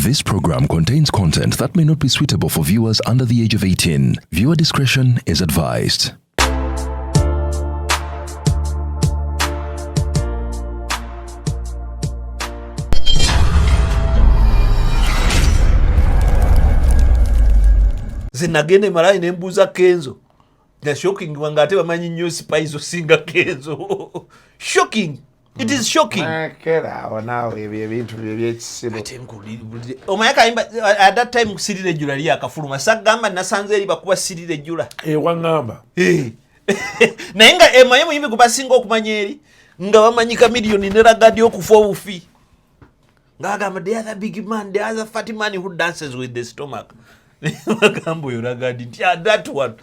This program contains content that may not be suitable for viewers under the age of 18. Viewer discretion is advised. Zinagende marayi nembuza Kenzo. The shocking wangate bamanyi nnyo spice osinga Kenzo. Shocking. It is shocking. Kera wanao ebintu byekisibo. Omayaka imba at that time sirire jula lya akafuluma sagamba nasanze eri bakuba sirire jula. Wangamba. Nayenga emaye muyimbi kubasinga okumanya eri nga bamanyika million ne ragadi okufa obufi. Ngagamba the other big man, the other fatty man who dances with the stomach. Magambo yo ragadi that one.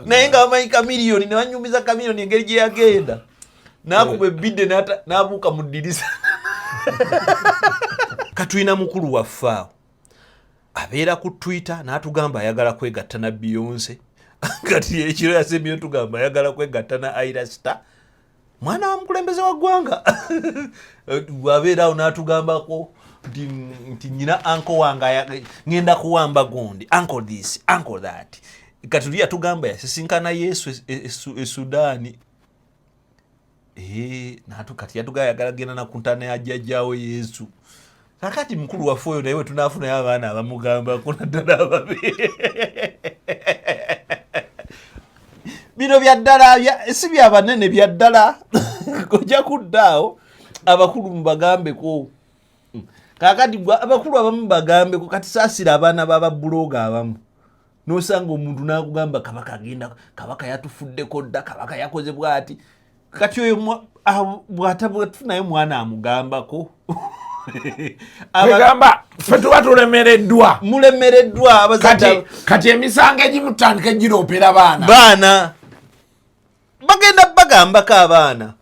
Nayenga bamanyika million ne banyumiza kamilioni engeri gye yagenda. Nakube bidde nabuka mudirisa. Katwina mukulu wafaawo. Abeera ku Twitter n'atugamba ayagala kwegatta na Beyonce. Kati ekiro yasemye tugamba ayagala kwegatta na Ayra Star. Mwana wa mukulembeze wa ggwanga. Wabeera awo n'atugambako nti nyina anko wanga ngenda kuwamba gundi. Uncle this, uncle that. Kati yatugamba yasisinkana Yesu Sudani. Natu kati yatugaya galagena na kuntana ya jajjawe Yesu. Kakati mukulu wafoyo naye tunafuna y'abaana abamugamba kuna ddala ababe. Bino bya ddala si bya banene bya ddala. Kojja kuddaawo abakulu mubagambe ko. Kakati abakulu abamu bagambe ko kati saasira abaana baba bloga abamu. Nosanga omuntu n'akugamba kabaka agenda kabaka yatufuddeko dda kabaka yakoze bwati. Kati oyo bwatabunayo mwana amugambako. Agamba fetuba tulemereddwa. Mulemereddwa abazadde. Kati emisango egimutandika giroopera baana. Baana. Bagenda bagambako abaana.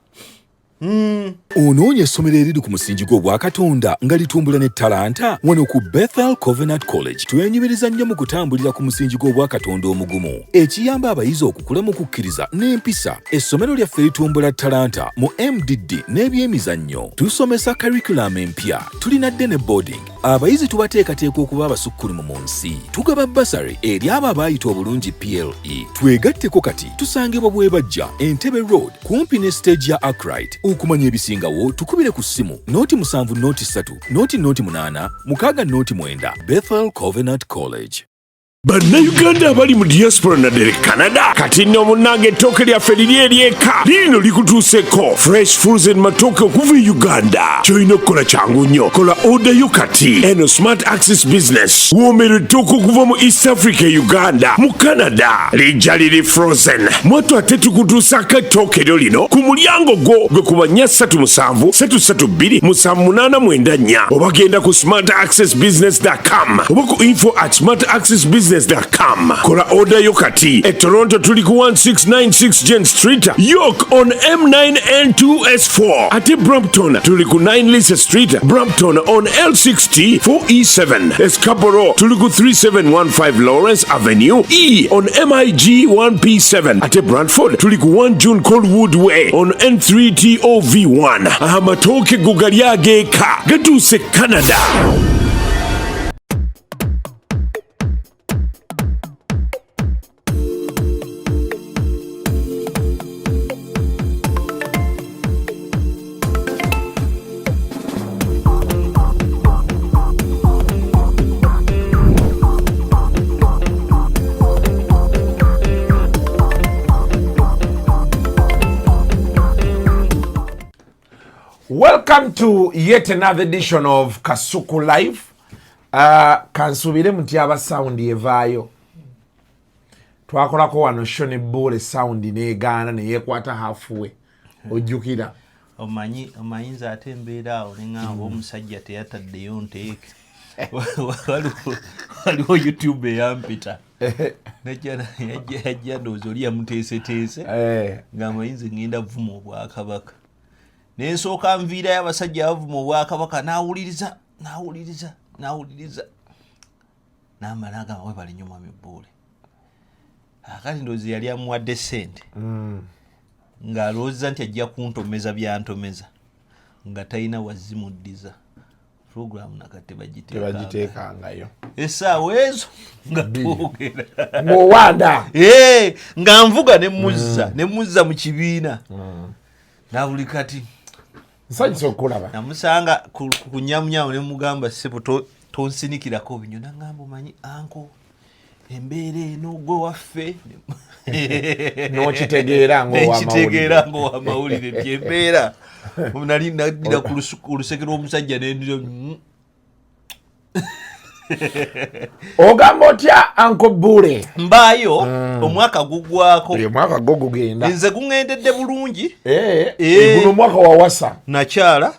Onoonya essomero eriri ku musingi gw'Obwakatonda nga litumbula ne talanta wano ku Bethel Covenant College twenyumiriza nnyo mu kutambulira ku musingi gw'Obwakatonda omugumu ekiyamba abayizi okukula mu kukkiriza n'empisa. Essomero lyaffe litumbula talanta mu MDD n'ebyemizannyo. Tusomesa curriculum empya, tulina ne boarding. Abayizi tubateekateeka okuba abasukkulumu mu nsi. Tugaba basari eri abo abaayita obulungi PLE. Twegatteko kati tusangibwa Bwebajja, Entebbe Road, kumpi ne stage ya Arkwright. Okumanya ebisingawo tukubire ku ssimu noti 7 noti 3 noti 8 6 noti 9. Bethel Covenant College. Bannayuganda abali mu diaspora naddala Canada kati nno munnange ettooke lyaffe liri eryeka lino likutuuseko fresh foods and matooke okuva e Uganda. Ky'olina okukola kyangu nnyo, kola odayo kati eno Smart Access Business woomera ettooke okuva mu East Africa e Uganda mu Canada lijja liri frozen. Mwattu ate tukutuusako ettooke lyo lino ku mulyango gwo gwe ku bannya 377 332 7894 oba genda ku smartaccessbusiness.com oba ku info@smartaccessbusiness.com. Kola order yo kati e Toronto tuli ku 1696 Jen Street, York on M9N2S4. Ate Brampton tuli ku 9 Lisa Street, Brampton on L60 4E7. Escarborough tuli ku 3715 Lawrence Avenue E on MIG 1P7. Ate Brantford tuli ku 1 June Colwood Way on N3TOV1. Amatooke gugali ageeka gatuuse Canada. Welcome to yet another edition of Kasuku Live. Kansubire mutiaba sound evaayo. Twakolako wano shone bole sound neegaana neyekwata halfway. Ojjukira. Omayinza ate embeera awo neŋŋamba omusajja teyataddeyo nteeke. Waliwo YouTube eyampita. Yajja ndowooza oli yamuteeseteese. Ng'amayinza ngenda vuma Obwakabaka. Nesooka nviirayo abasajja abavuma Obwakabaka n'awuliriza. N'amala agamba webale nnyo mwami Buule. Akati ndowooza yali amuwadde ssente. Ng'alowooza nti ajja kuntomeza byantomeza. Nga talina wazimuddiza. program nakati tebagiteekangayo essaawa ezo nga twogera ng'owanda nga nvuga ne muzza mu kibiina na buli kati nsanyusa okukulaba namusanga ku nyamunyamu ne mugamba ssebo tonsinikirako binyo nangamba omanyi anko embeera eno gwe waffe n'okitegeera ng'owamawulire byembeera nali nadira ku luseke lw'omusajja nendiro ogamba otya anko Bule mbaayo omwaka gugwako omwaka gwo gugenda nze guŋŋendedde bulungi guno omwaka wawasa nakyala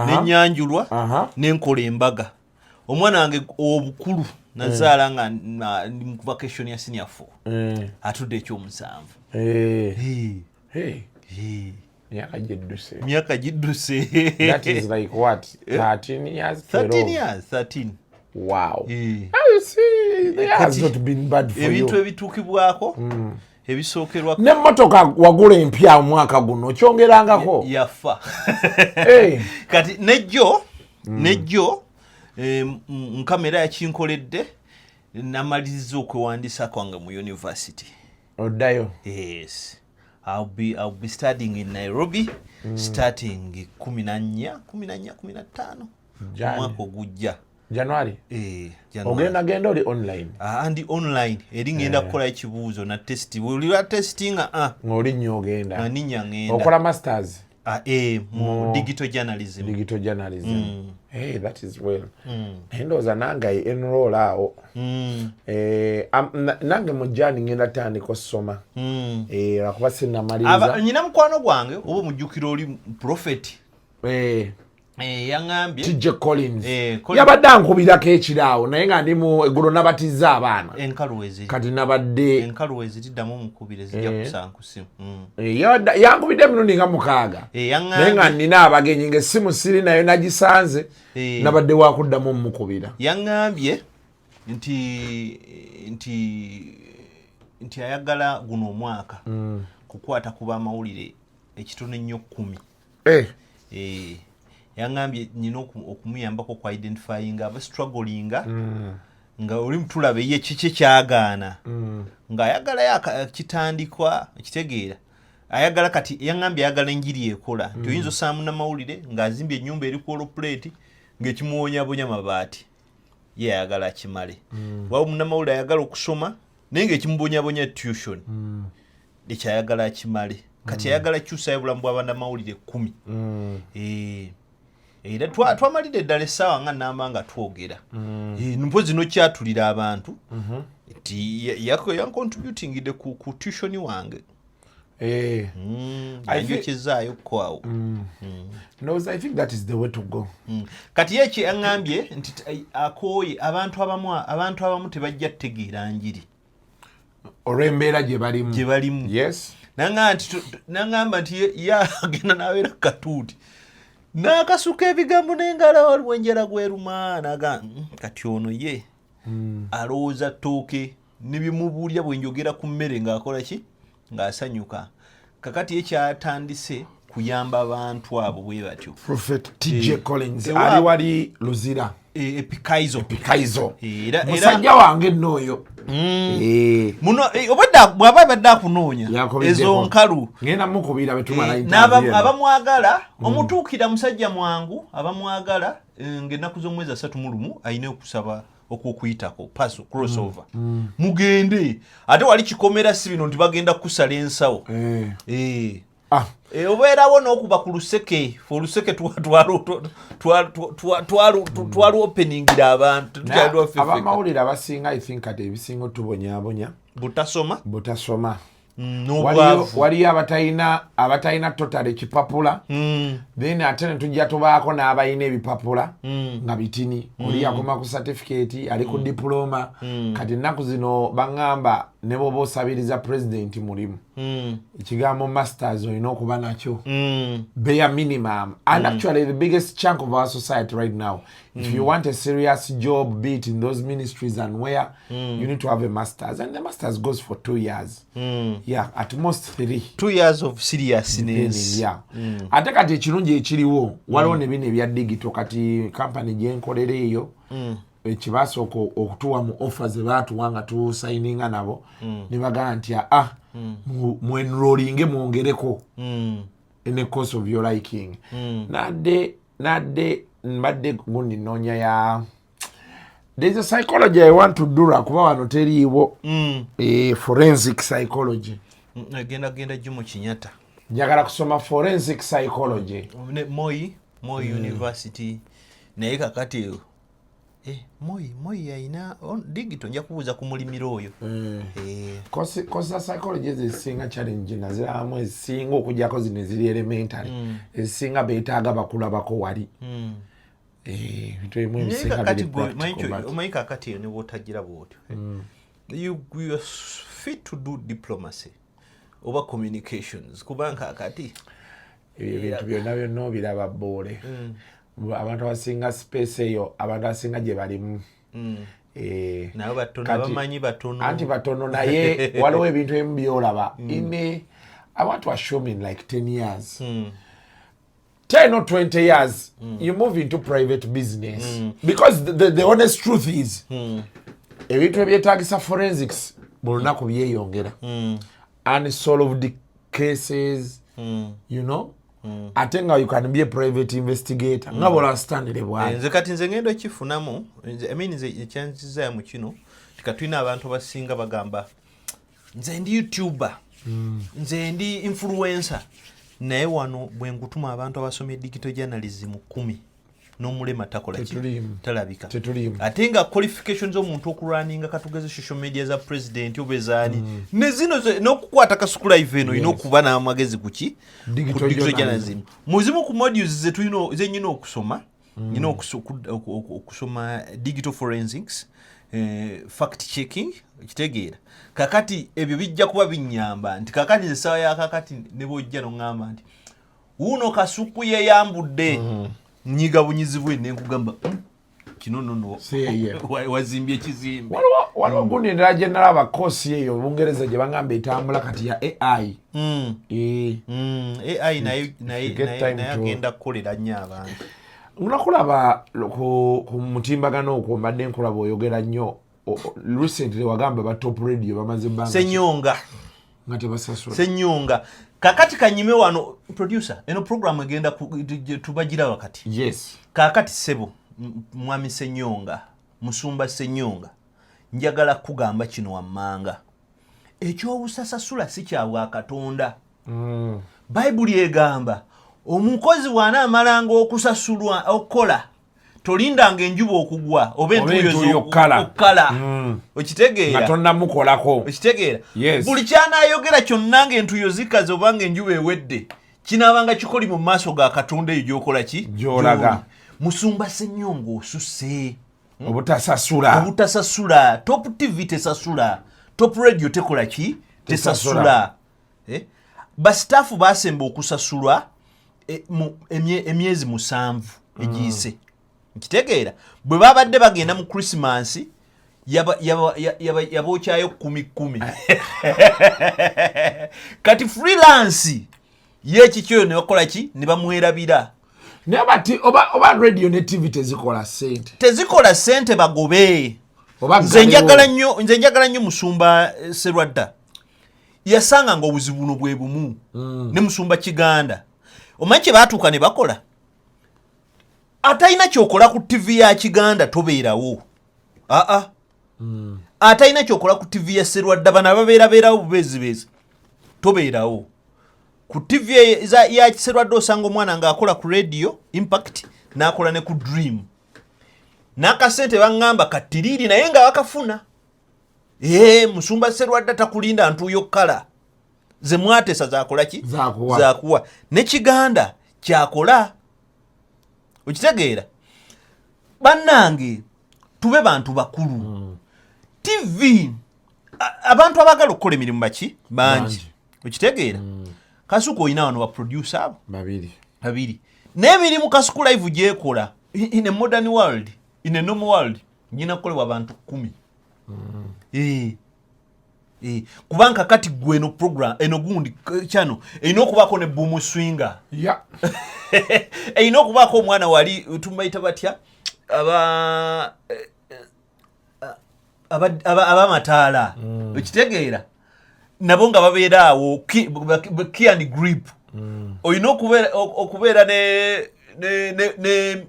nenyanjulwa nenkola embaga omwana wange obukulu nazaala nga ndi mu vacation ya senior 4 atudde ekyomusanvu myaka gidduse that is like what 13 years 13 wow you see it has not been bad for you ebintu ebituukibwako ebisookerwa n'emmotoka wagula empya omwaka guno kyongerangako yafa kati nejjo nkamera yakinkoledde namaliriza okwewandiisa kwange mu university oddayo yes I'll be studying in Nairobi starting 14 15 mwaka ogujja January genda oli online andi online eri ngenda kukola ekibuuzo na testi ulira testinga ng'oli nnyo ogenda aninya ngenda okola masters mu digital journalism hey that is well ndowooza nange enroll awo nange mu Jani ngenda tandika okusoma lwakuba sinnamaliriza nyina mukwano gwange oba mujjukira oli prophet yaŋŋambye TJ Collins yabadde ankubirako ekiraawo naye nga ndi mu eggulo nabatizza abaana kati nabadde enkalu ezitiddamu omukubire zijja kusankusimu yankubidde emirundi nga 6 naye nga nina abagenyi ng'essimu siri nayo nagisanze nabadde wakuddamu omukubira yaŋŋambye nti ayagala guno omwaka kukwata ku bamawulire ekitono ennyo 10 yaŋŋambye nina okumuyambako ku identifying aba strugglinga nga oli mutulaba ye kiki kyagaana ng'ayagala kitandikwa ekitegeera ayagala kati yaŋŋambye ayagala enjiri ekola nti oyinza osaamu namawulire ng'azimbye ennyumba eri ku olopuleti ng'ekimuwonyabonya mabaati ye ayagala akimale waba munamawulire ayagala okusoma naye ng'ekimubonyabonya tuition ekyayagala akimale kati ayagala kyusayo bulamu bw'abanamawulire 10 era twamalire eddala essaawa nga namba nga twogera mpozi nokyatulira abantu nti yancontributingide ku tuition wange yanjokyezaayo kwawo I think that is the way to go kati yeki yaŋŋambye nti akooye abantu abamu tebajja tutegeera njiri olw'embeera gye balimu yes naŋŋamba nti yagenda n'abeera katuuti n'akasuka ebigambo n'engala waliwo enjala gweruma naga kati ono ye alowooza ttooke nebimubuulya bwenjogera ku mmere ng'akola ki ng'asanyuka kakati ye kyatandise kuyamba abantu abo bwe batyo Prophet TJ Collins ali wali Luzira epikaizo musajja wange nnoyo muno bw'aba badde akunoonya ezo nkalu ngenda mukubira betumala abamwagala omutuukira musajja mwangu abamwagala ng'ennaku z'omwezi 31 ayina okusaba okwokuyitako paso crossover mugende ate wali kikomera si bino nti bagenda kusala ensawo obeerawo n'okuba ku luseke oluseke twalwopeningira abantu abamawulire abasinga I think kati ebisinga otubonyabonya butasoma waliyo abatalina totale ekipapula then ate netujja tubaako n'abalina ebipapula nga bitini oli yakoma ku certificate ali ku diploma kati ennaku zino baŋŋamba ne bwoba osabiriza president mulimu ekigambo masters olina okuba nakyo bare minimum and actually the biggest chunk of our society right now if you want a serious job be it in those ministries and where you need to have a masters and the masters goes for 2 years Yeah, at most 3. 2 years of seriousness. Yeah. Ate kati ekirungi ekiriwo waliwo ne bino ebya digital kati company gyenkolera eyo ekibasooka okutuwa mu offers ebaatuwa nga tusayininga nabo ne bagamba nti mu enrollinge mwongereko in the course of your liking. Nadde mbadde gundi noonya ya there's a psychology I want to do kuba wano teriiwo forensic psychology. Genda Jomo Kenyatta. Njagala kusoma forensic psychology. Moi University. Naye kakati Moi yaina digital nja kubuuza ku mulimiro oyo. Kosa psychology ezisinga challenge naziramu ezisinga okujjako zino eziri elementary. Ezisinga beetaaga bakulabako wali. Omayika kakati ne wotagira bwotyo. You are fit to do diplomacy over communications kubanga akati ebintu byonna obiraba boole. Abantu abasinga space eyo abantu abasinga gye balimu nabo batono bamanyi batono anti batono naye waliwo ebintu ebimu byolaba I want to assume in like 10 years 10 or 20 years you move into private business because the honest truth is ebintu ebyetaagisa forensics bulunaku byeyongera unsolved cases you know ate nga you can be a private investigator nga bolastandire bwali nze kati nze ngendo kifunamu nze ekyanziza mu kino tikatwina abantu basinga bagamba nze ndi YouTuber nze ndi influencer naye wano bwe ngutuma abantu abasomye digital journalism 10 n'omulema takola talabika ate nga qualifications omuntu okulwaninga katugeze social media za president obezaani ne zino n'okukwata kasukula iveno ino kuba n'amagezi kuki digital journalism muzimu ku modules ze nyino okusoma nyino okusoma digital forensics fact checking kitegeera kakati ebyo bijja kuba binyamba nti kakati esawa ya kakati ne bojja n'ongamba nti uno kasuku ye yambudde nyiga bunyizibwe ne nkugamba kino nono wazimbye ekizimbe waliwo gundi ndala gye nalaba kosi eyo Bungereza gye bagamba etambula kati ya AI AI naye agenda kukolera nnyo abantu nakulaba ku mutimbagano okwo mbadde nkulaba oyogera nnyo recently wagamba ba top radio bamaze banga Senyonga nga tebasasula Senyonga kakati kanyime wano producer eno program egenda tubagira wakati yes kakati sebo mwami Senyonga musumba Senyonga njagala kugamba kino wammanga ekyobusasasula si kyabwa Katonda Bible egamba omukozi wana amalanga okusasulwa okola tolindanga enjuba okugwa oba entuyo okukala okitegeera Katonda mukolako okitegeera yes. Buli kyanaayogera kyonna entuyo zikaze obanga enjuba ewedde kinaabanga kikoli mu maaso ga Katonda eyo gyokola ki gyolaga musumba Senyonga osusse obutasasula top TV tesasula top radio tekola ki tesasula bastafu basemba okusasulwa emyezi 7 egiyise nkitegeera bwe babadde bagenda mu Christmas yabookyayo 10 kati freelance yekikyo ne bakola ki ne bamwerabira nebati oba radio ne TV tezikola sente bagobe nze njagala nnyo musumba Serwadda yasanga nga obuzibu buno bwe bumu ne musumba Kiganda omanyi kye baatuuka ne bakola atayina kyokola ku TV ya Kiganda tobeerawo atayina kyokola ku TV ya Serwadda bana babeerabeerawo bubeezibezi tobeerawo ku TV ya Serwadda osanga omwana ng'akola ku radio Impact n'akola ne ku Dream n'akasente baŋŋamba katiriri naye nga bakafuna musumba Serwadda takulinda ntuuyo kkala ze mwatesa zakola ki zakuwa ne Kiganda kyakola okitegeera bannange tube bantu bakulu TV abantu abagala okukola emirimu baki bangi okitegeera Kasuku oyina wano ba producer abo babiri n'emirimu Kasuku live gyekola in a modern world in a normal world nyina kukolebwa abantu 10 kubanga kati gwe eno program eno gundi channel eno kubako ne boom swinger eno kubako omwana wali tumayita batya aba matala ekitegeera nabo nga babeera awo key and grip oyina okubeera ne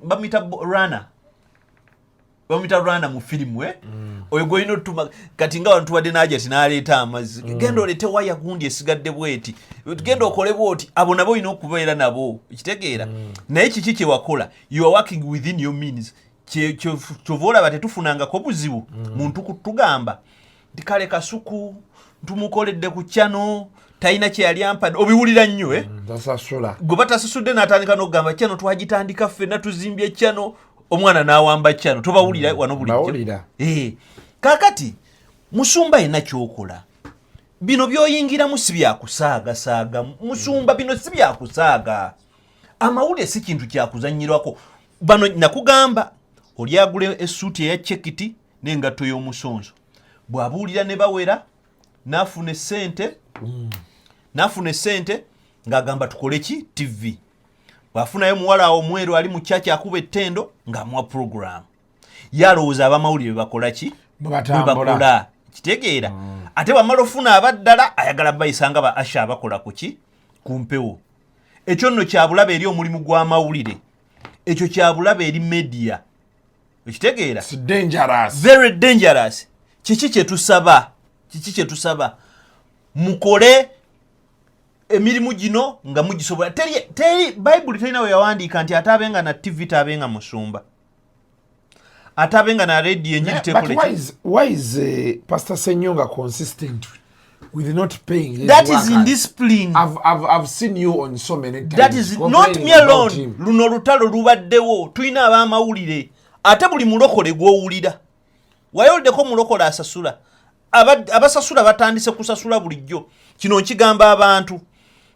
bamita runner mu filimu oyo goyina otuma kati nga abantu badde najati n'aleeta amazzi genda olete waya gundi esigadde bweti genda okole bwoti abo nabo oyina okubeera nabo ekitegeera naye kiki kye wakola you are working within your means kyova olaba tetufunangako buzibu muntu kutugamba nti kale Kasuku ntumukoledde ku channel talina kye yali ampadde obiwulira nnyo gwe batasasudde n'atandika n'okugamba channel twagitandika ffenna tuzimbye channel omwana n'awamba channel tobawulira wano bulijjo kaakati musumba yenna kyokola bino byoyingiramu si byakusaagasaaga musumba bino si byakusaaga amawulire si kintu kyakuzanyirwako bano nakugamba oli agula essuuti eya chekiti n'engatto y'omusonso bw'abuulira ne bawera n'afuna essente ng'agamba tukole ki TV bw'afunayo muwala awo omweru ali mu kyaki akuba ettendo ng'amuwa program yalowooza abamawulire bakola ki bakola kitegeera ate bamala ofuna abaddala ayagala bayisanga ba Asha abakola ku ki ku mpewo ekyo nno kyabulaba eri omulimu gw'amawulire ekyo kyabulaba eri media ekitegeera very dangerous kiki kyetusaba mukole emirimu gino nga mugisobola teri Bible terina we yawandiika nti atabenga na TV tabenga musumba atabenga na radio enjiri tekole why is Pastor Senyonga consistent with not paying his that workers? Is indiscipline. I've seen you on so many times. That is not me alone. Luno lutalo lubaddewo tulina abamawulire ate buli mulokole gw'owulira wayoldeko mulokole asasula abasasula batandise kusasula bulijjo kino nkigamba abantu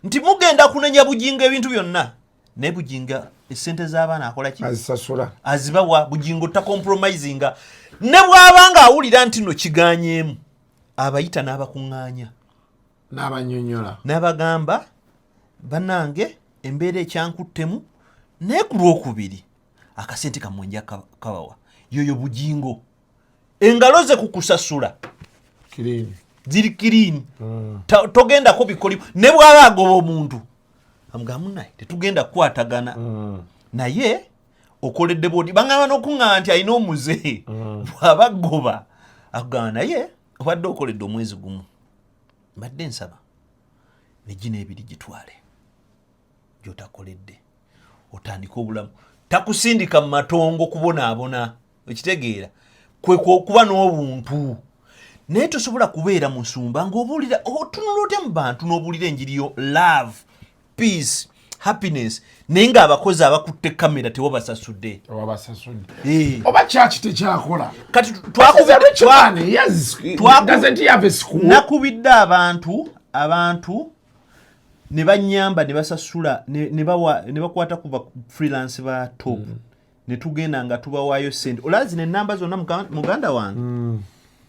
nti mugenda kunenya bujinga ebintu byonna ne bujinga esente z'abaana akola ki azisasula azibawa bujingo ta compromisinga ne bwabanga awulira nti no kiganyeemu abayita n'abakuŋŋaanya n'abanyonyola n'abagamba banange embeera ekyankuttemu naye ku lwokubiri akasente kamwenja kabawa yoyo bujingo engalo ze kukusasula ziri kirini togendako bikolimu ne bwaba agoba omuntu amugamba naye tetugenda kukwatagana naye okoledde bodi bangamba n'okuŋŋaa nti alina omuze bw'aba goba akugamba naye obadde okoledde omwezi gumu mbadde nsaba negina ebiri gitwale gyotakoledde otandika obulamu takusindika mu matongo kubonaabona ekitegeera kwe kuba n'obuntu naye tosobola kubeera musumba ng'obuulira otunula otya mu bantu n'obuulira enjiri yo love peace happiness naye ng'abakozi abakutte kamera tewabasasudde oba kyaki tekyakola kati nakubidde abantu ne banyamba ne basasula ne bakwata ku freelance ba top ne tugenda nga tubawaayo sente olazi n'ennamba zonna muganda wange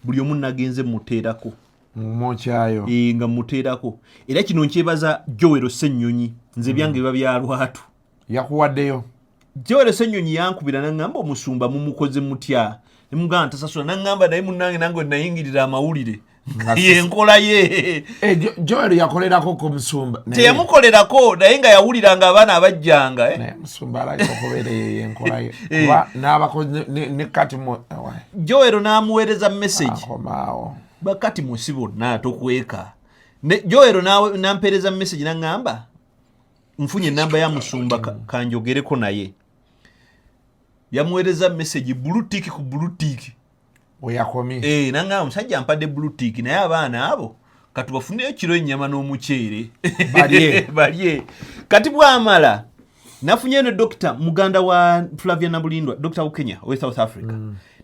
buli omu nagenze muteerako mukyayo nga muteerako era kino nkyebaza Joel Ssenyonyi nze byange biba bya lwatu yakuwaddeyo Joel Ssenyonyi yankubira n'angamba omusumba mumukoze mutya ne muganda tasasula n'angamba naye munnange nange nayingirira amawulire yenkola ye Joel yakolerako ku musumba teyamukolerako naye nga yawuliranga abaana abajjanga musumba alabika okubeera yenkola ye kuba n'abakozi ne kati Joel n'amuweereza message bakati musi bonna tokweka Joel nampeereza message n'angamba nfunye enamba ya musumba kanjogereko naye yamuweereza message blue tick ku blue tick oyakomye nanga omusajja ampadde blue tick naye abaana abo katubafuneyo kiro ennyama n'omuceere balye kati bwamala nafunye eno dokita muganda wa Flavia Nabulindwa dokita Kenya we South Africa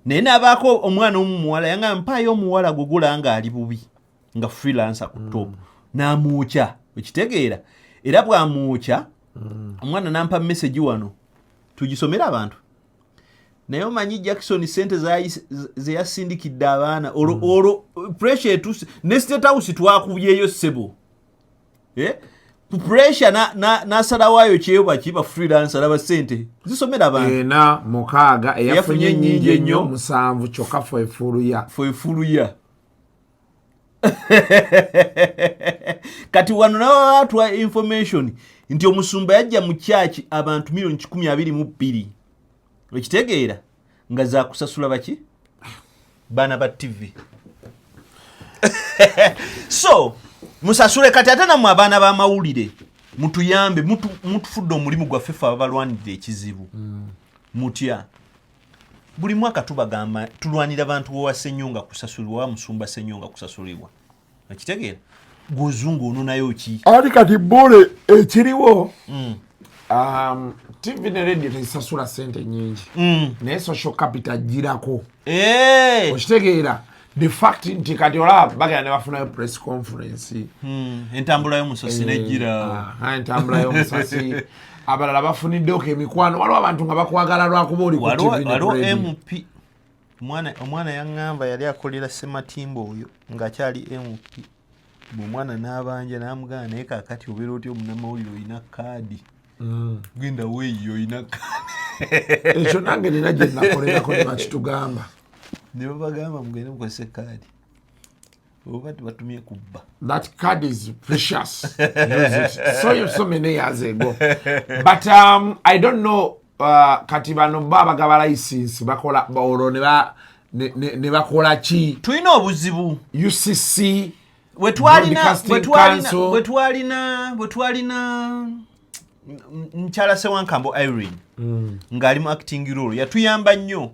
naye nabaako omwana omumuwala yangamba mpaayo omuwala gugula nga ali bubi nga freelancer ku top n'amuukya ekitegeera era bw'amuukya omwana nampa message wano tugisomera abantu naye omanyi Jackson sente ze yasindikidde abaana olwo pressure etuse ne State House twakubyeyo sebo ku pressure na sarawayo kyeyo kiba freelancer aba sente zisomera abantu ena mukaaga eyafunye nyingi ennyo musanvu kyokka fo efuluya kati wano nabatwa information nti omusumba yajja mu church abantu 122,000 okitegeera nga za kusasula baki bana ba TV so musasule kati ate namwe abaana ba mawulire mutuyambe mutufudde omulimu gwaffe ffe abalwanirira ekizibu mutya buli mwaka tubagamba tulwanira abantu wa Ssenyonga kusasulibwa musumba Ssenyonga kusasulibwa okitegeera gozungu ono nayo ki ali kati bole ekiriwo TV ne radio tesasula sente nyingi naye social capital girako okitegeera the fact nti kati olaba bagenda ne bafuna press conference entambula y'omusasi nejjira entambula y'omusasi abalala bafunidde ko emikwano waliwo abantu nga bakwagala lwakuba oli ku TV waliwo MP omwana yaŋŋamba yali akolera Sematimba oyo ng'akyali MP bw'omwana n'abanja n'amugana naye kaakati obeera otyo omunamawulire oyina kaadi genda weeyo oyina kaadi ekyo nange nina gye nakolerako ne bakitugamba ne babagamba mugende mukozese kaadi oba tebatumye kubba that card is precious use it so many years ago but I don't know kati bano babagaba license bakola olwo ne bakola ki tulina obuzibu UCC bwetwalina Nkyala Sewankambo Irene ng'ali mu acting role yatuyamba nnyo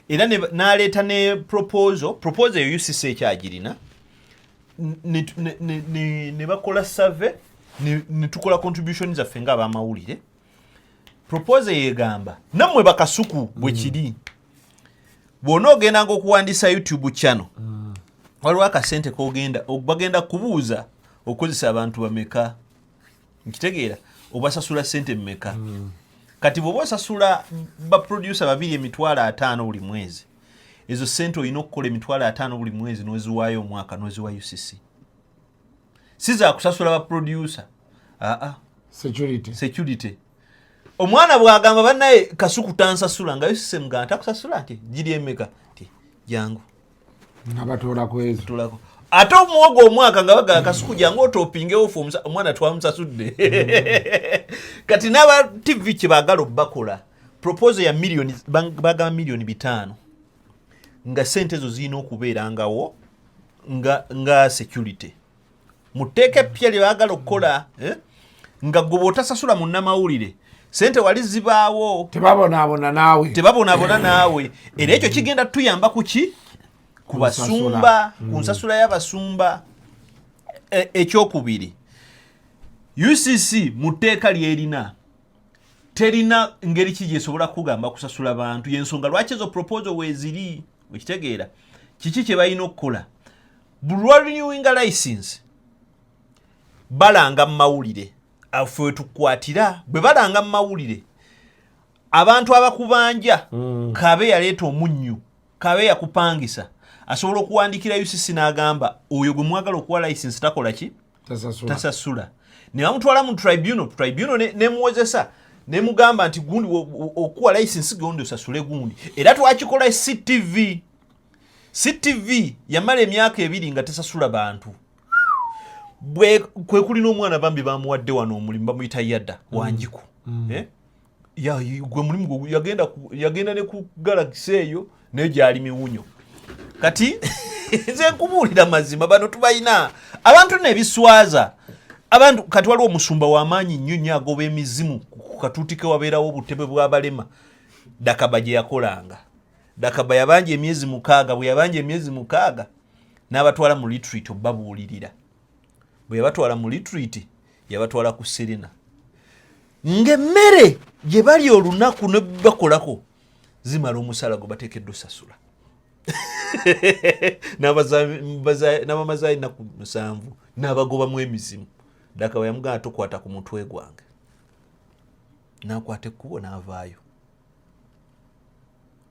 era n'aleeta ne proposal eyo UCC ekyagirina ne bakola survey ne tukola contribution zaffe ng'abamawulire proposal yegamba nammwe bakasuku bwe kiri bw'ona ogendanga okuwandiisa YouTube channel waliwo akasente bagenda kubuuza okozesa abantu bameka nkitegeera obasasula sente mmeka kati bw'oba osasula baproducer 2,500 buli mwezi ezo sente olina okukola 500 buli mwezi n'oziwaayo omwaka n'oziwa UCC si za kusasula baproducer security omwana bw'agamba bannaye kasuku tansasula nga UCC mugamba takusasula nti giri emeka nti jangu nabatolako ezo tulako ate omwogo omwaka nga bagala kasuku jangu otopingewo ofu omwana twamusasudde kati n'aba TV kye baagala bakola proposal ya bagamba million 5 nga sente ezo zirina okubeerangawo nga security muteeke pya lye baagala okukola nga gwe bw'otasasula munnamawulire sente wali zibaawo tebabonaabona naawe era ekyo kigenda tuyamba kuki ku basumba ku nsasula y'abasumba ekyokubiri UCC mu tteeka lyerina terina ngeri ki gyesobola kugamba kusasula bantu yensonga lwaki ezo proposal weeziri okitegeera kiki kye balina okukola buli renewinga license balanga mu mawulire afe tukwatira bwe balanga mu mawulire abantu abakubanja kabe yaleeta omunnyu kabe yakupangisa asobola okuwandikira UCC n'agamba oyo gwe mwagala okuwa license takola ki tasasula ne bamutwala mu tribunal nemuwozesa nemugamba nti gundi okuwa license gondi osasule gundi era twakikola CTV yamala emyaka 2 nga tesasula bantu kwe kulina omwana bambi bamuwadde wano omulimu bamuyita Yadda Wanjiku gwe mulimu yagenda ne ku Galaxy eyo naye gyali miwunyo kati nze nkubuulira mazima bano tubayina abantu nebiswaza abantu kati waliwo omusumba w'amaanyi nnyo agoba emizimu ku katuuti ke wabeerawo obutebe bw'abalema Dakaba gye yakolanga Dakaba yabanja emyezi 6 bwe yabanja emyezi 6 n'abatwala mu retreat obabuulirira bwe yabatwala mu retreat yabatwala ku Serena ng'emmere gye bali olunaku ne bakolako zimala omusala gwe bateekeddwa osasula n'abamazayi naku 7 n'abagobamu emizimu Dakaba yamugamba tokwata ku mutwe gwange n'akwata ekkubo n'avaayo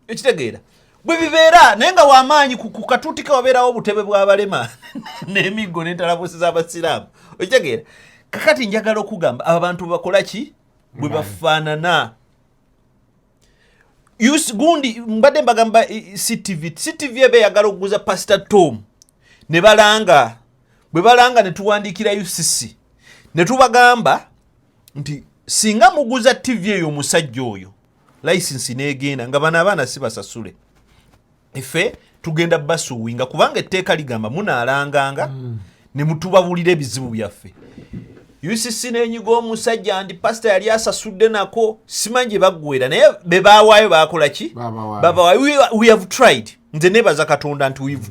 ekitegeera bwe bibeera naye nga w'amaanyi ku katuuti ke wabeerawo obutebe bw'abalema n'emiggo n'entalabuusi z'abasiraamu okitegeera kakati njagala okugamba abo abantu bakola ki bwe bafaanana gundi mbadde mbagamba CTV ebe yagala okuguza Pastor Tom ne balanga bwe balanga ne tuwandiikira UCC ne tubagamba nti singa muguza TV eyo omusajja oyo license n'egenda nga bano abaana si basasule ife tugenda basuwinga kubanga etteeka ligamba munaalanganga ne mutubabulira ebizibu byaffe UCC n'enyiga omusajja ndi pastor yali asasudde nako simanyi gye baggwera naye be baawaayo baakola ki babawaayo we have tried nze nebaza katonda nti we've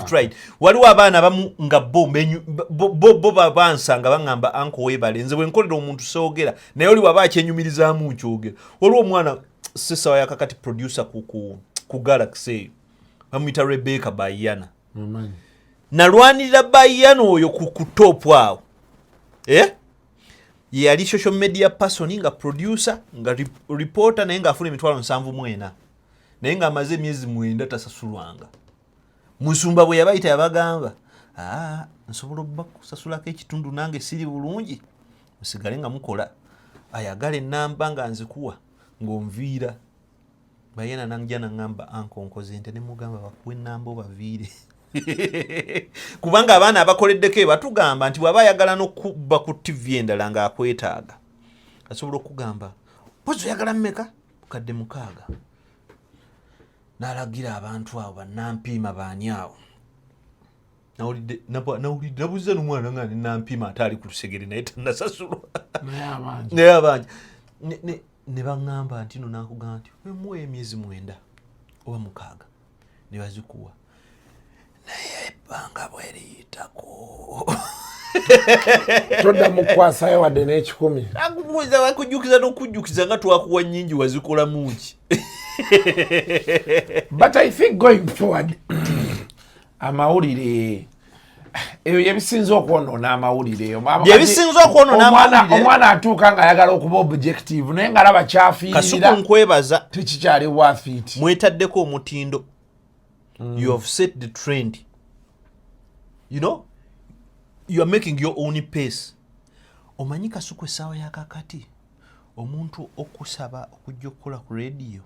tried waliwo abaana abamu nga bo babansanga baŋŋamba anko weebale nze bwe nkolera omuntu soogera naye oli waba akyenyumirizaamu nkyogera waliwo omwana sesawa yakakati producer ku Galaxy eyo bamuyita Rebecca Bayana nalwanirira Bayana oyo ku top awo yali social media person nga producer nga reporter naye nga afuna emitwalo 74 naye nga amaze emyezi 9 tasasulwanga musumba bwe yabayita yabagamba nsobola okusasulako ekitundu nange siri bulungi musigale nga mukola ayagala ennamba nga nzikuwa ng'onviira Bayana nanja naŋŋamba anko nkoze nte ne mugamba bakuwe ennamba obaviire kubanga abaana abakoleddeko batugamba nti bw'aba ayagala n'okubba ku TV endala ng'akwetaaga asobola okugamba pozi oyagala mmeka bukadde 6 n'alagira abantu abo bannampiima baani awo nawulidde nabuuza n'omwana nga nenampiima ate ali ku lusegere naye tannasasulwa naye abangi ne baŋŋamba nti no nakugamba nti wemuwa emyezi 9 oba 6 ne bazikuwa naye ebbanga bweriyitako todda mukwasayo wadde n'ekikumi akubuuza bakujjukiza n'okujjukiza nga twakuwa nnyingi wazikolamu ki but I think going forward amawulire eyo yebisinza okwonoona amawulire omwana atuuka ng'ayagala okuba objective naye nga laba kyafiirira kasuku nkwebaza tekikyali worth it mwetaddeko omutindo you have set the trend you know you are making your own pace omanyi kasuku essaawa yakakati omuntu okusaba okujja okukola ku radio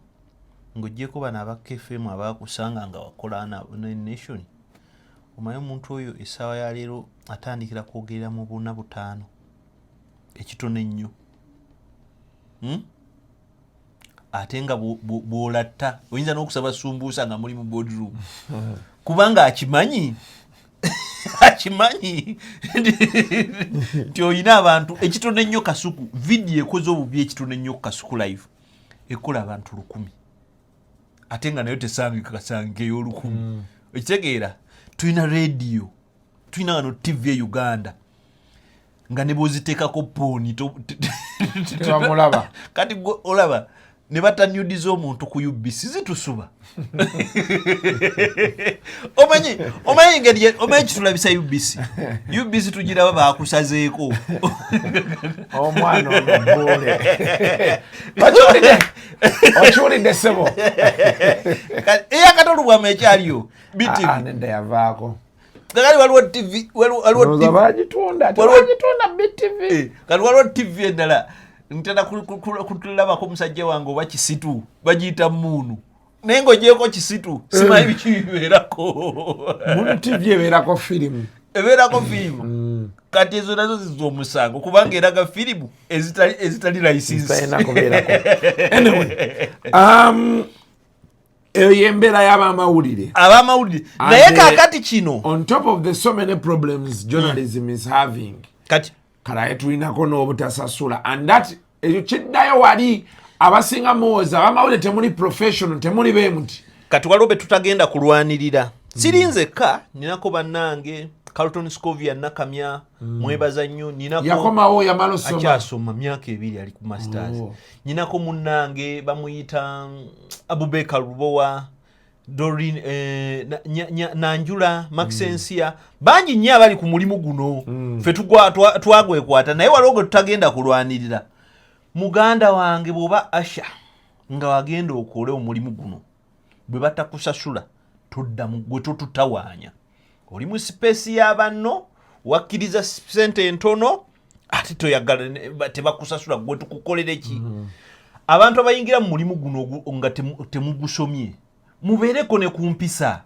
ng'oggyeko bano aba KFM abakusanga nga wakola ne nation omanyi omuntu oyo essaawa ya leero atandikira kwogerera mu 4-5 ekitono ennyo ate nga bw'olatta oyinza n'okusaba sumbuusa nga muli mu boardroom kubanga akimanyi nti oyina abantu ekitono ennyo kasuku vidiyo ekoze obubi ekitono ennyo kasuku live ekola abantu 100 ate nga nayo tesangika ey'olukumi ekitegeera tulina radio tulina wano TV e Uganda nga ne bwoziteekako pooni tebamulaba kati olaba ne batanyudiza omuntu ku UBC zitusuba omanyi ngeri omanyi kitulabisa UBC tugiraba baakusazeeko omwana onobole okiwulidde ssebo eyakatolubwamu ekyaliyo nenda yavaako kati waliwo TV bagitunda BTV kati waliwo TV endala ntera kutulabako omusajja wange oba kisitu bagiyita muunu naye ng'ogyeko kisitu simanyi bikibibeerako muunu TV ebeerako firimu kati ezo nazo ziza omusango kubanga eraga firimu ezitali layisinsi eyo yembeera y'abamawulire naye kakati kino on top of the so many problems journalism is having kati kalaye tulinako n'obutasasula and that ekyo kiddayo wali abasinga muwoza abamawulire temuli professional temuli bemuti kati waliwo be tutagenda kulwanirira sirinzeka ninako bannange Carlton Scovia nakamya mwebaza nnyo ninako yakomawo yamala osoma akyasoma myaka 2 ali ku masters ninako munnange bamuyita Abubeka Lubowa Doreen Nanjula Maxensia bangi nnyo abali ku mulimu guno ffe twagwekwata naye waliwo tutagenda kulwanirira muganda wange bw'oba Asha nga wagenda okola omulimu guno bwe batakusasula todda mu gwe tutawaanya oli mu space y'abanno wakkiriza sente entono ate toyagala tebakusasula gwe tukukolere ki abantu abayingira mu mulimu guno nga temugusomye mubeereko ne ku mpisa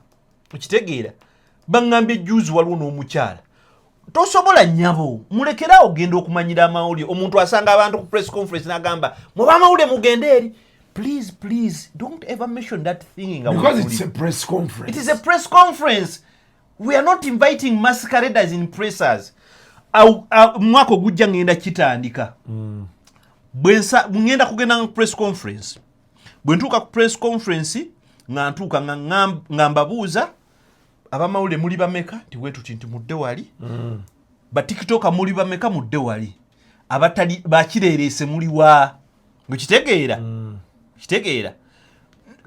okitegeera baŋŋambye juzi waliwo n'omukyala tosobola nnyabo mulekerawo genda okumanyira amawulire omuntu asanga abantu ku press conference n'agamba muba amawulire mugende eri please don't ever mention that thing because it's a press conference. It is a press conference. We are not inviting masqueraders in pressers. Mwako gujja ngenda kitandika. Ngenda kugenda press conference. Bwe ntuuka ku press conference nga ntuuka ngamba buuza abamawulire muli bameka tiwetuti nti mudde wali. Batikitoka muli bameka mudde wali. Abatali bakireerese muli wa. Ngikitegeera. Kitegeera.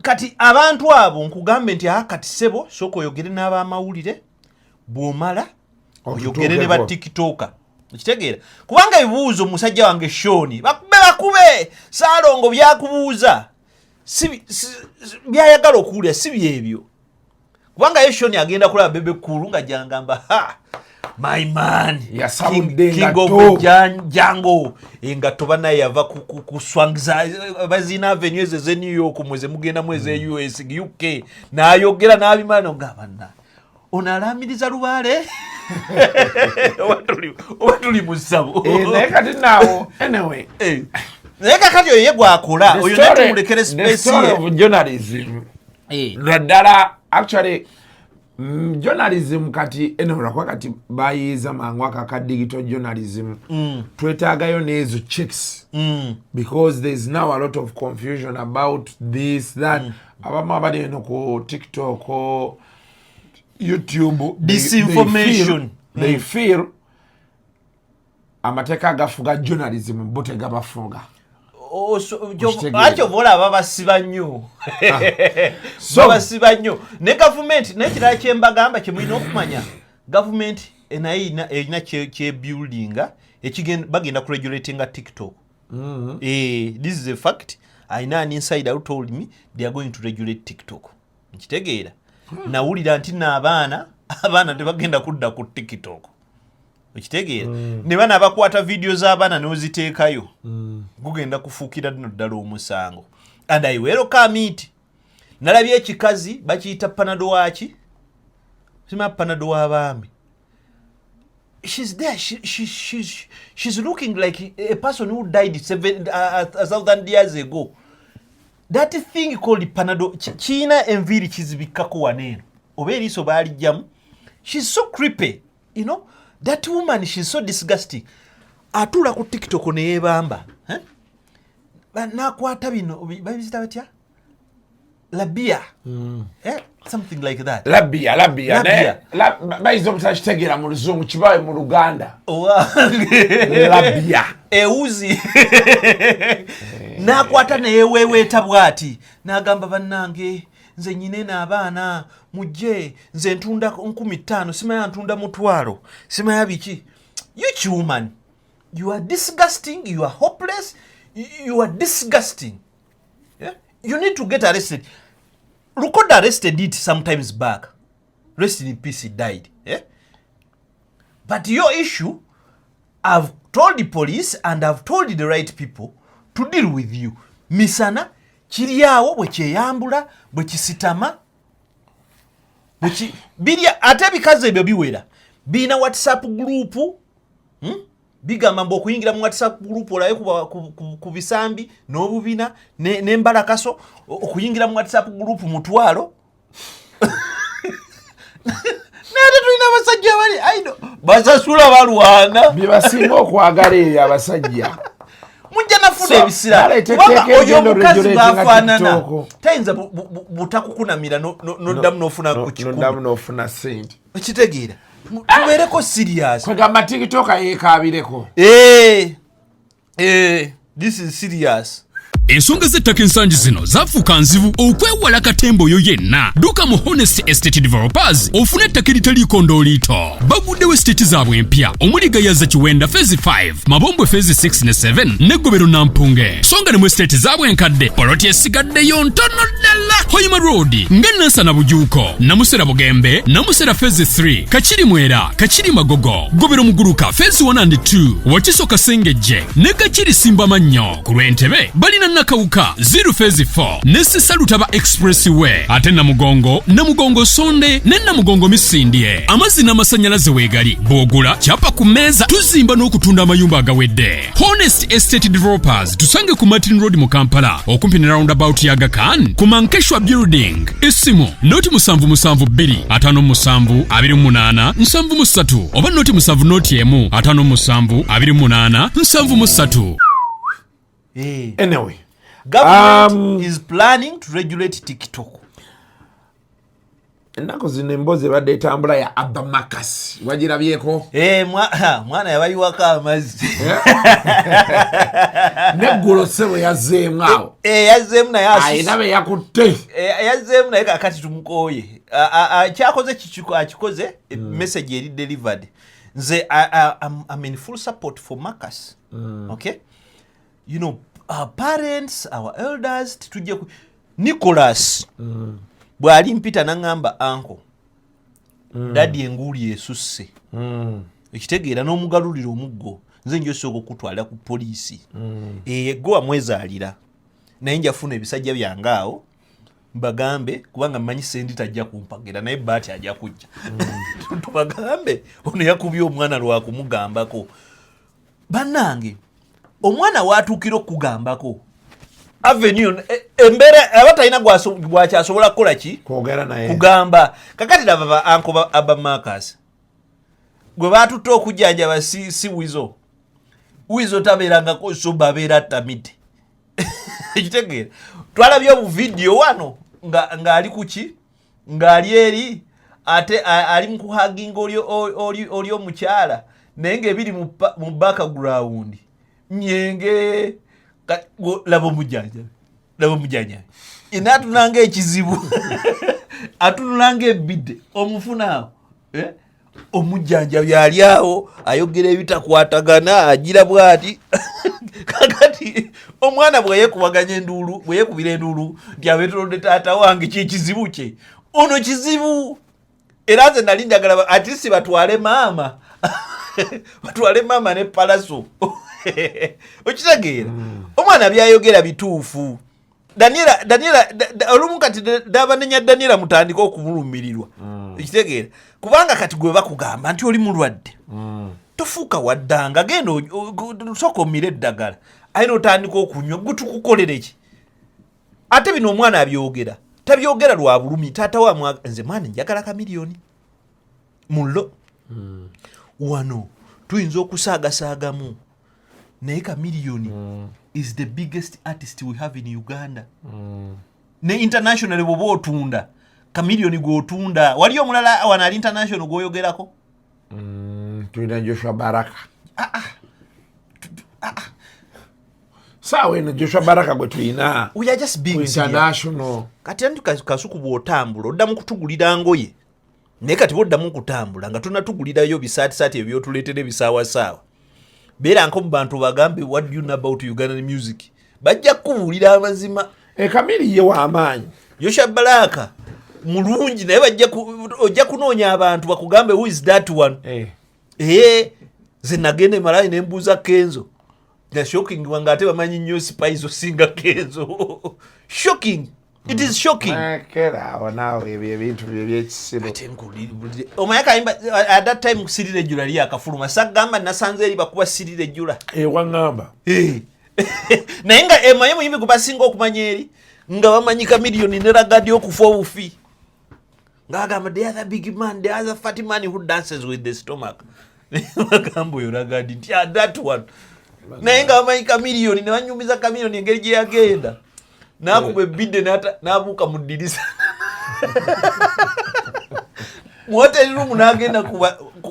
Kati abantu abo nkugambe nti kati sebo soko oyogere n'abamawulire bw'omala oyogere ne ba TikToker. Kitegeera. Kubanga ebibuuzo musajja wange Shoni bakube Saalongo byakubuuza byayagala okuwulira si byebyo. Kubanga ye Shoni agenda kulaba bebe kulu nga jangamba my man king of Django engato bana yava kuswangiza bazina avenue ze New York mweze mugenda mweze US UK nayogera nabimana ngabana onalamiriza lubale watuli musabo naye kati nawo anyway naye kakati oyo yegwakola oyo natumulekere space of journalism naddala actually journalism kati enola kati bayiza mangwaka ka digital journalism twetaagayo nezo checks because there's now a lot of confusion about this that abama bali eno ku TikTok or YouTube disinformation they feel amateka gafuga journalism bote gabafuga acho vola babasiba nnyo babasiba nnyo ne government nekirala kyembagamba kyemulina okumanya government erina kye buildinga bagenda kuregulatinga TikTok. This is a fact. I know an insider who told me they are going to regulate TikTok. Nkitegeera nawulira nti n'abaana tebagenda kudda ku TikTok. Okitegeera ne bana bakwata video z'abaana n'oziteekayo gugenda kufuukira dino ddala omusango. And I welcome it. Nalabye ekikazi bakiyita panado waki sima panado w'abaami. She's there. She's looking like a person who died 1,000 years ago. That thing called panado China enviri kizibikako waneno. Oberi so bali jamu. She's so creepy, you know. That woman, she's so disgusting. Atula ku TikTok ne yebamba. Nakwata bino babizita batya? Labia. Something like that. Labia. Baizo mutachitegera mu luzungu kibawe mu Luganda. Labia. Euzi. Nakwata ne yeweweeta bwati. Nagamba bannange nze nyine n'abaana mujje nze ntunda 15 simaya ntunda 1,000 simaya biki. You woman, you are disgusting, you are hopeless, you are disgusting. Yeah? You need to get arrested. Rukoda arrested it sometimes back. Rest in peace, he died. Yeah? But your issue, I've told the police and I've told the right people to deal with you. Misana kiriawo bwe kyeyambula bwe kisitama biria ate bikaze ebyo biwera bina WhatsApp group bigamba mbo okuyingira mu WhatsApp group olaye ku bisambi n'obubina n'embalakaso okuyingira mu WhatsApp group mutwalo nate tulina abasajja bali aido basasula balwana bibasinga okwagala eri abasajja mujja nafuna ebisira oyo omukazi bafaanana tayinza butakukunamira noddamu n'ofuna ku kikumi noddamu n'ofuna sente ekitegeera tubeereko serious kwegamba TikTok yeekaabireko this is serious ensonga z'ettaka ensangi zino zafuuka nzibu okwewala katembo yo yenna dduka mu Honest Estate Developers ofune ettaka eritaliiko ndooliito baguddewo esiteeti zaabwe empya omuli Gayaza Kiwenda Phase 5 Mabombwe Phase 6 ne 7 ne Gobero Nampunge songa ne mu esiteeti zaabwe enkadde poloti esigaddeyo ntono ddala Hoima Road ng'Nansana Bujuuko Namusera Bugembe Namusera Phase 3 Kachiri Mwera Kachiri Magogo Gobero Muguruka Phase 1 and 2 Wakiso Kasengejje ne Kachiri Simba Mannyo ku Lwentebe balina Nakawuka 0 Phase 4 ne Sisalutaba Expressway ate Namugongo Sonde ne Namugongo Misindye amazzi n'amasannyalaze weegali bw'ogula kyapa ku mmeeza tuzimba n'okutunda amayumba agawedde Honest Estate Developers tusange ku Martin Road mu Kampala okumpi ne roundabout ya Aga Khan ku Mankeshwa Building esimu noti 775 oba noti 7 Anyway, government is planning to regulate TikTok. Ennaku zino emboozi ebadde etambula ya Abba Makasi wagirabyeko Mwana yabayiwako amazzi neggulo ssebo yazzeemu awo yazzeemu naye ayina be yakutte yazzeemu naye kakati tumukooye kyakoze akikoze message eri delivered nze I'm in full support for Marcus. Okay, you know, our parents, our elders tujje Nicholas bwali mpita nangamba anko daddy enguli esusse ekitegeera n'omugalulira omuggo nze njosooka okutwala ku poliisi gwe amwezaalira naye njafuna ebisajja byange awo mbagambe kubanga mmanyi sendi tajja kumpagira naye baati ajja kujja tubagambe ono yakubye omwana lwakumugambako bannange omwana watuukira okugambako avenue embera abatalina gwakyasobola kukola ki kwogera naye kugamba kakati laba anko Abba Marcus gwe batutte okujjanjaba si wizo tabeerangako so babeera tamite ekitegeera twalabye obuvidiyo wano ng'ali kuki ng'ali eri ate ali mu kuhaginga oli omukyala naye ng'ebiri mu background nyenge labo mujanja inatunanga ekizibu atunulanga ebidde omufunaawo omujjanja byali awo ayogera ebitakwatagana agira bwati kakati omwana bweyekubaganya enduulu bweyekubira enduulu nti abetolodde taata wange kyekizibu kye ono kizibu era nze nali njagala atisi batwale maama ne palaso okitegeera omwana byayogera bituufu Daniela olumu kati dabanenya Daniela mutandika okumulumirirwa ekitegeera kubanga kati gwe bakugamba nti oli mulwadde tofuuka waddanga genda sooka omire eddagala ayina otandika okunywa gutukukolere ki ate bino omwana abyogera tabyogera lwa bulumi taata wa nze mwana njagala kamiliyoni mullo wano tuyinza okusaagasaagamu naye kamiliyoni is the biggest artist we have in Uganda. Ne international bwoba otunda kamiliyoni gw'otunda wali omulala wana ali international gw'oyogerako tulina Joshua Baraka sawa eno Joshua Baraka gwe tulina we are just being international kati antu kasuku bw'otambula oddamu kutugulira ngoye naye kati boddamu kutambula nga tunatugulirayo bisaatisaati ebyotuleetera ebisaawasaawa beera nko mu bantu bagambe what do you know about Ugandan music bajja kubuulira amazima Kamili ye w'amaanyi Joshua Baraka mulungi naye ojja kunoonya abantu bakugambe who is that one ze nagenda emalayi ne mbuuza Kenzo na shocking wanga ate bamanyi nnyo Spice osinga Kenzo shocking. It is shocking. Kera nawe ebintu by'ekisibo. Omayaka at that time sirire jula liya akafuluma sagamba nasanze eri bakuba sirire jula. Wangamba. Naye nga emaye muyimbi kubasinga okumanya eri nga bamanyi kamiliyoni ne ragadi okufa obufi. Ngagamba the other big man, the other fat man who dances with the stomach. Bagambo yo ragadi nti that one. Naye nga bamanyi kamiliyoni ne banyumiza kamiliyoni engeri gye yagenda. Nakube bidde nabuuka mu ddirisa mu hotel room nagenda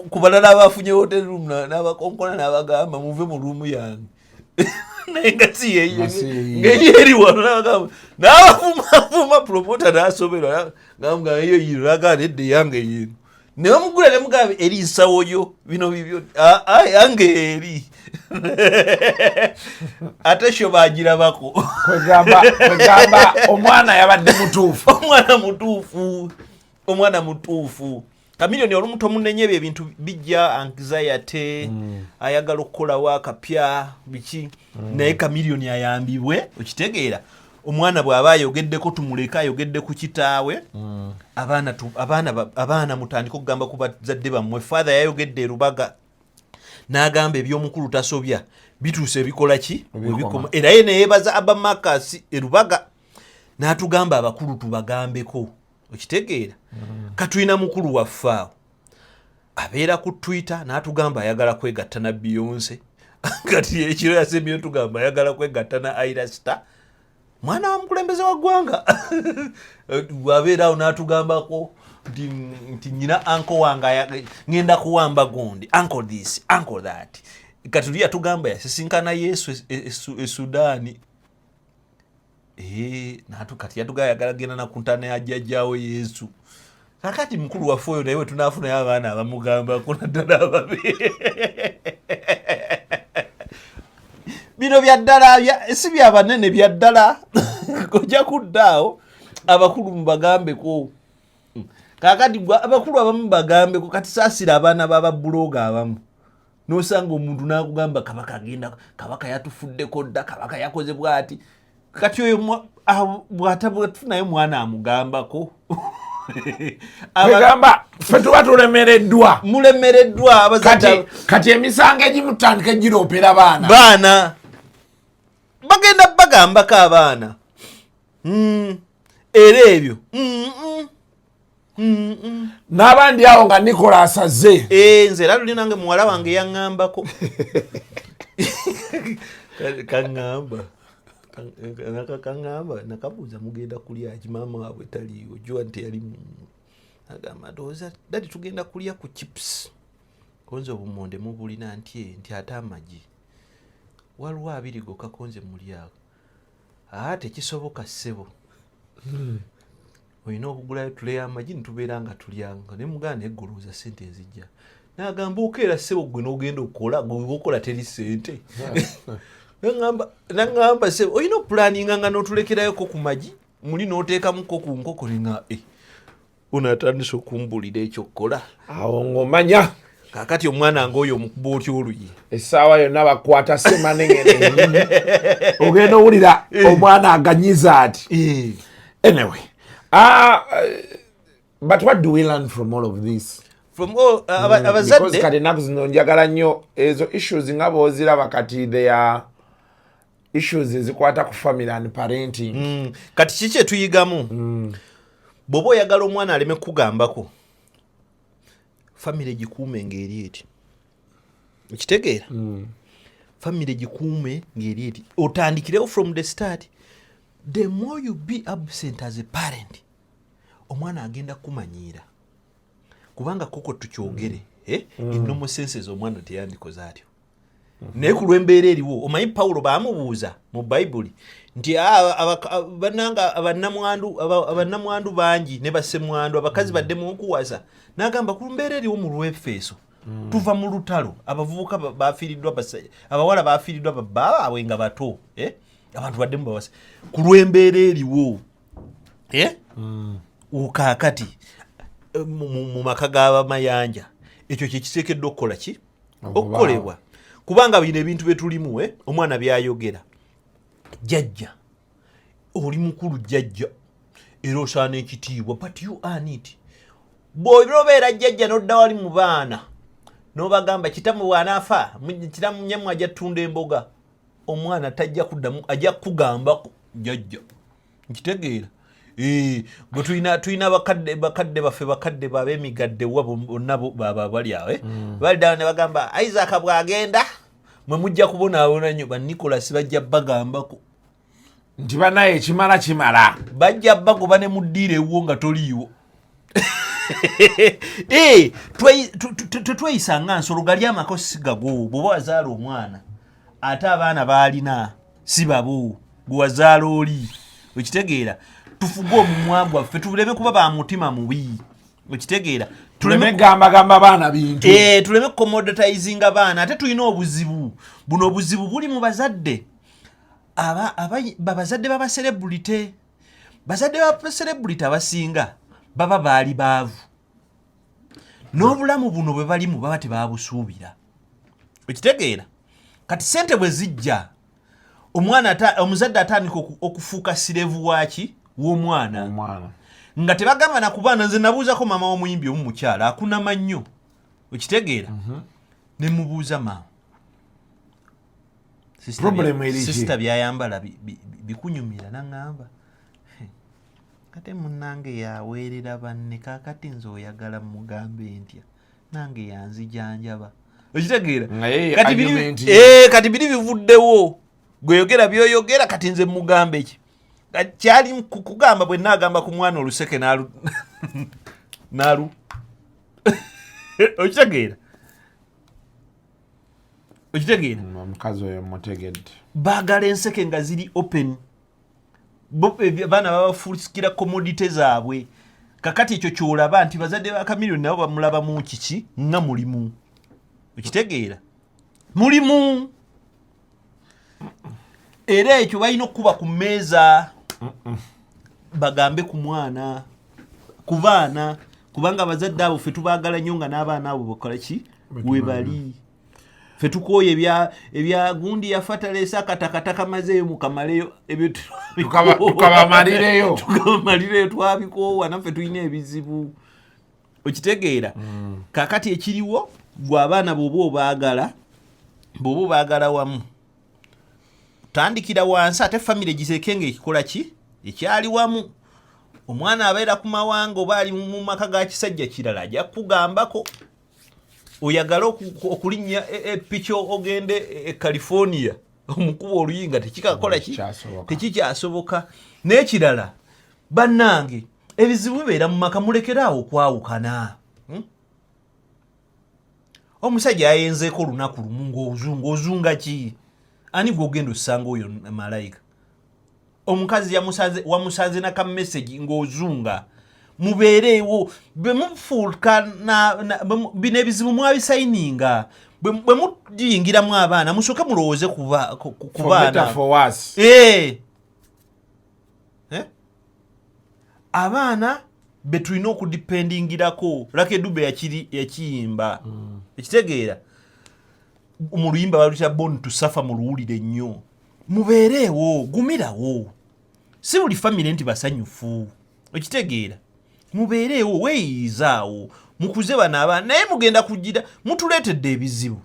kubalala abafunye hotel room n'abakonkona n'abagamba muve mu room yange nenga si yeye ngeyeri wano n'abavuma promota n'asoberwa ngamba eyo yiraga nedde yange yino ne bamugula ne mugabe eri nsawo yo bino bibyo yange eri ate sho bagirabako kwegamba omwana yabadde mutuufu omwana mutuufu Kamilioni olumuto munenye ebintu bijja anxiety ayagala okukolawo akapya biki naye Kamilioni ayambibwe okitegeera omwana bw'aba ayogeddeko tumuleka ayogedde ku kitaawe abaana mutandika okugamba ku bazadde bammwe father yayogedde e Rubaga n'agamba eby'omukulu tasobya bituuse ebikola ki ebikoma era ye neyebaza abamakasi e Rubaga n'atugamba abakulu tubagambeko okitegeera katulina mukulu waffe awo abeera ku Twitter n'atugamba ayagala kwegatta na Beyonce kati ekiro yasemyeyo tugamba ayagala kwegatta na Ayra Star mwana wa mukulembeze wa ggwanga wabeera awo n'atugambako nti nyina anko wange ngenda kuwamba gundi uncle this uncle that katuli yatugamba yasisinkana Yesu e Sudaani natu kati yatugaya yagala genda na kuntana ya jjajjaawe Yesu kakati mukulu waffe oyo naye tunafuna abaana abamugamba kuna ddala ababe bino bya ddala si bya banene bya ddala kojja kuddaawo abakulu mubagambeko kakati abakulu abamu bagambeko kati saasira abaana b'ababulooga abamu n'osanga omuntu n'akugamba kabaka yatufuddeko dda kabaka yakoze bw'ati kati oyo bw'atafunaye mwana amugambako kwegamba ffe tuba tulemereddwa mulemereddwa kati emisango egimutandika egiroopera baana bagenda bagambako abaana era ebyo n'abandi awo nga Nicholas azze nze era luli nange muwala wange yaŋŋambako kaŋŋamba nakabuuza mugenda kulya ki maama waabwe taliiwo jwa nti yali agamba ndowooza dadi tugenda kulya ku chips konze obumonde mubulina nti ate amagi waliwo abiri gokka konze mulyawo tekisoboka ssebo olina okugulayo tuleyo amagi nitubeera nga tulyanga ne muganda eggolooza sente ezijja n'agamba okeera ssebo gwe n'ogenda okukola gweokola teri sente nangamba ssebo olina opulaninga nga n'otulekerayoko ku magi muli n'oteekamuko ku nkoko ninga onatandise okumbulira ekyokukola awo ng'omanya kakati omwana ng'oyo omukuba otya oluyi essaawa yonna bakwata semanengene ogenda owulira omwana aganyiza ati anyway but what do we learn from all of this abazadde kati ennaku zino njagala nnyo ezo issues nga booziraba kati they are issues ezikwata ku family and parenting kati kiki etuyigamu bw'oba oyagala omwana aleme kukugambako family egikuume ng'eri eti okitegeera family egikuume ng'eri eti otandikirewo from the start the more you be absent as a parent omwana agenda kumanyiira kubanga koko tukyogere ennomo senses omwana teyandikoze atyo naye ku lw'embeera eriwo omanyi Pawulo baamubuuza mu Bayibuli nti bananga abannamwandu bangi ne bassemwandu abakazi baddemu okuwasa n'agamba ku mbeera eriwo mu Lwefeso tuva mu lutalo abavubuka bafiiriddwa abawala bafiiriddwa baabwe nga bato abantu baddemu bawasa ku lw'embeera eriwo ukaakati mu maka g'abamayanja ekyo kyekisekeddwa okukola ki okukolebwa kubanga bino ebintu betulimu omwana byayogera jjajja oli mukulu jjajja era osaana ekitiibwa but you earn it bw'obeera jjajja n'odda wali mu baana n'obagamba kitamu bw'anaafa kitamu nyammwe ajja ttunda emboga omwana tajja kuddamu ajja kugambako jjajja nkitegeera bwe tulina bakadde baffe bakadde bab'emigadde wa bonna baba bali awo bali ddala ne bagamba Isaac bw'agenda mwe mujja kubonaabona nnyo ba Nicholas bajja bagambako nti banaye kimala bajja bagoba ne muddiira ewuwo nga toliiwo tetweyisa nga nsolo gali amako si gago bw'oba wazaala omwana ate abaana baalina si babo gwe wazaala oli okitegeera tufuge omumwa gwaffe tuleme kuba ba mutima mubi okitegeera tuleme gamba baana bintu tuleme commoditizing abaana ate tulina obuzibu buno obuzibu buli mu bazadde babazadde baba celebrity bazadde baba celebrity abasinga baba baali baavu n'obulamu buno bwe balimu baba tebabusuubira okitegeera kati sente bwe zijja omuzadde atandika okufuuka sirevu waki w'omwana nga tebagamba nakubaana nze nabuuzako maama w'omuyimbi omu mukyala akunama nnyo okitegeera ne mubuuza maama sisita byayambala bikunyumira naŋŋamba kate munnange yaweerera banne kakati nze oyagala mugambe ntya nange yanzijanjaba okitegeera kati biri bivuddewo gweyogera byoyogera kati nze mugambe ki kyali kugamba bwe nagamba ku mwana oluseke nalu okitegeera omukazi oyo mutegedde baagala enseke nga ziri open baana babafuusikira commodity zaabwe kakati ekyo kyolaba nti bazadde ba Chameleone nabo bamulabamu kiki nga mulimu okitegeera mulimu era ekyo balina okuba ku mmeeza bagambe ku mwana ku baana kubanga abazadde abo ffe tubaagala nnyo nga n'abaana abo bakola ki we bali ffe tukooye ebya gundi yafa taleesa akatakataka mazeeyo mukamaleyo tukabamalirireyo twabikoowa naffe tulina ebizibu okitegeera kakati ekiriwo gwe abaana bw'oba obaagala wamu tandikira wansi ate famire giseke nga ekikola ki ekyali wamu omwana abeera ku mawanga oba ali mu maka ga kisajja kirala ajja kugambako oyagala okulinnya epiki ogende e California omukuba oluyinga tekikakola ki tekikyasoboka n'ekirala bannange ebizibu bibeera mu maka mulekeraawo okwawukana omusajja ayenzeeko olunaku lumu ng'ozunga ki ani gwogenda osanga oyo malayika omukazi wamusanze nakamesagi ng'ozunga mubeereewo bwe mufuuka bino ebizibu mwabisayininga bwe mugiyingiramu abaana musooke mulowooze ku baana abaana be tulina okudipendingirako Lucky Dube yakiyimba ekitegeera mu luyimba baluyita Born to Suffer mu luwulire nnyo mubeereewo gumirawo si buli famire nti basanyufu okitegeera mubeereewo weeyizaawo mukuze bano abaana naye mugenda kugira mutuleetedde ebizibu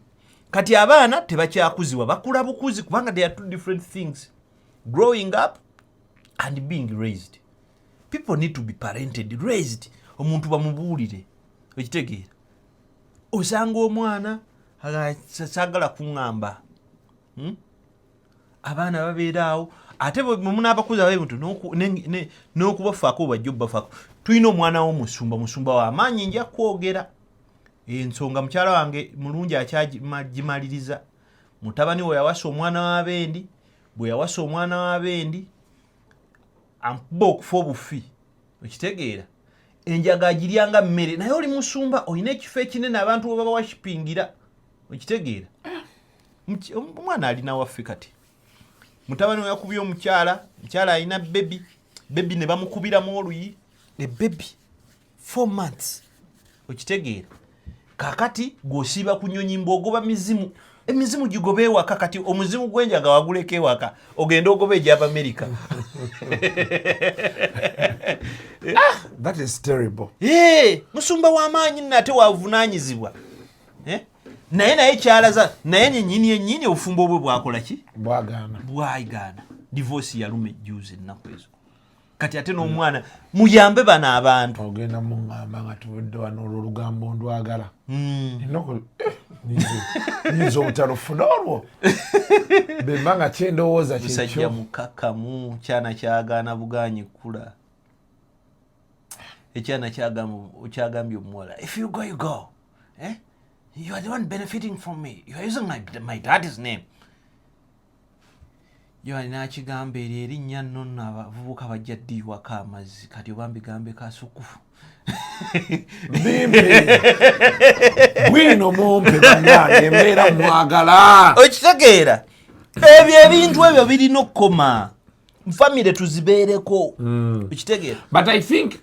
kati abaana tebakyakuzibwa bakula bukuzi kubanga they are two different things growing up and being raised people need to be parented raised omuntu bamubuulire okitegeera osanga omwana sagala kuŋŋamba abaana babeeraawo ate mumunaabakuza babemuntu n'okubafaako bajja obbafaako tulina omwana w'omusumba w'amaanyi nja kwogera ensonga mukyala wange mulungi akyagimaliriza mutabani we yawasa omwana w'abendi bwe yawasa omwana w'abendi amukuba okufa obufi okitegeera enjaga agiryanga mmere naye oli musumba olina ekifo ekinene abantu bwe baba washipingira okitegeera omwana alina waffe kati mutabani we yakubye omukyala alina bebi ne bamukubiramu oluyi bebi 4 months okitegeera kakati gwosiiba ku nnyonyi mbw'ogoba mizimu emizimu gigoba ewaka kati omuzimu gw'enjaga waguleka ewaka ogenda ogoba egy'aba America that is terrible musumba w'amaanyi nate wavunaanyizibwa naye kyalaza naye nyenyini obufumbo obwe bwakola ki bwayigaana divorce yaluma ejjuuzi ennaku ezo kati ate n'omwana muyambe bano abantu ogenda muŋŋamba nga tubudde wano olwo olugambo ndwagala nyinza obutalufuna olwo bemba nga kyendowooza musajja mukakamu kyana kyagaana buganyi kkula ekyana kyagambye omuwala if you go you go you are the one benefiting from me you are using my daddy's name yo alina akigamba erinnya nno nno abavubuka bajja ddiiwako amazzi kati oba mbigambe kasukufu bwino mumpe bannange embeera mwagala okitegeera ebyo ebintu ebyo birina okukoma famire tuzibeereko okitegeera. But I think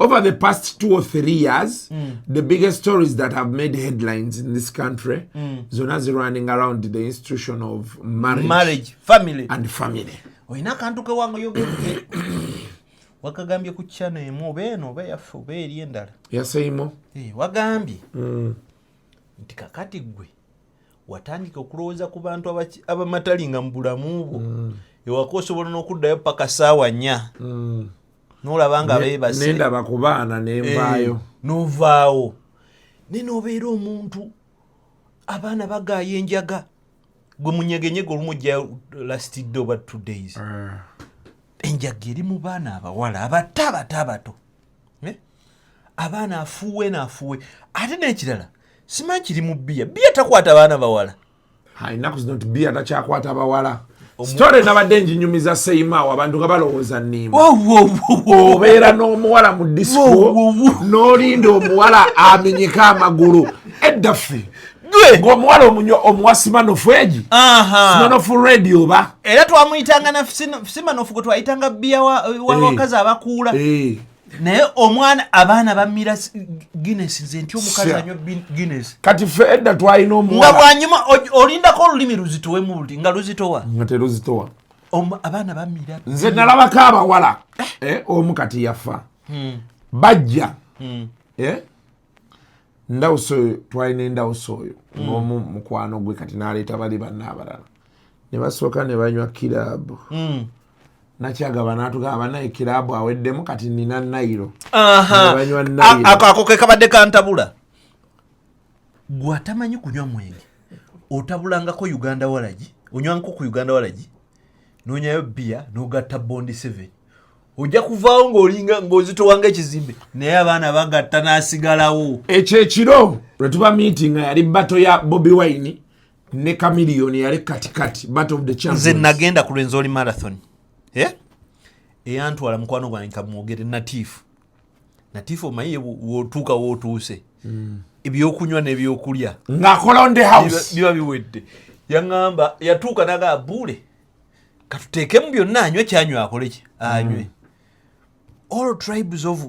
over the past 2 or 3 years, the biggest stories that have made headlines in this country, zona running around the institution of marriage family. Oyina akantu ke wange yogedde wakagambye ku channel emu obeeno oba yaffe oba eri endala yaseimo wagambye nti kakati gwe watandika okulowooza ku bantu abamatalinga mu bulamu bwo ewaka osobola n'okuddayo paka ssaawa 4 n'olaba nga beebase nendaba ku baana nenvaayo n'ovaawo ne n'obeera omuntu abaana bagaaya enjaga gwe munyegenyege olumujja lastidde oba 2 days enjaga eri mu baana abawala abato abaana afuuwe n'afuuwe ate n'ekirala simanyi kiri mu bbiya takwata abaana bawala ennaku zino nti bbiya takyakwata abawala sitole nabadde njinyumiza seimaawo abantu nga balowooza nniima obeera n'omuwala mu disiko n'olinda omuwala amenyeka amagulu eddaffe ng'omuwala omuwa simanofu egi simanofu radio ba era twamuyitanga simanofu gwe twayitanga bbiya wabakazi abakuula naye omwana abaana bamira Guinness nze nti omukazi anywa Guinness kati ffe edda twalina omuwala nga bwanyuma olindako olulimi luzitowe bulti nga luzitowa nga teruzitowa abaana bamira nze nalabako abawala omu yafa bajja ndawuso oyo twalina endawuso oyo n'omu mukwano gwe kati n'aleeta bali banna abalala ne basooka ne banywa kiraabu nakyagaba n'atugamba naye kiraabu aweddemu kati nina nayiro ako ke kabadde kantabula gwe atamanyi kunywa mwenge otabulangako Uganda walagi onywanko ku Uganda walagi nonyayo bbiya n'ogatta bondi 7 ojja kuvaawo ng'olinga ng'ozitowanga ekizimbe naye abaana bagatta n'asigalawo ekyo ekiro lwe tuba meeting yali bato ya Bobi Wine ne Chameleone yali katikati battle of the champions nze nagenda ku Lwenzori marathon eyantwala mukwano gwange kamwogere natifu omanyi wootuuka wootuuse ebyokunywa n'ebyokulya ng'akola on the house biba biwedde yaŋŋamba yatuuka naga buule katuteekemu byonna anywe kyanywa akole ki anywe all tribes of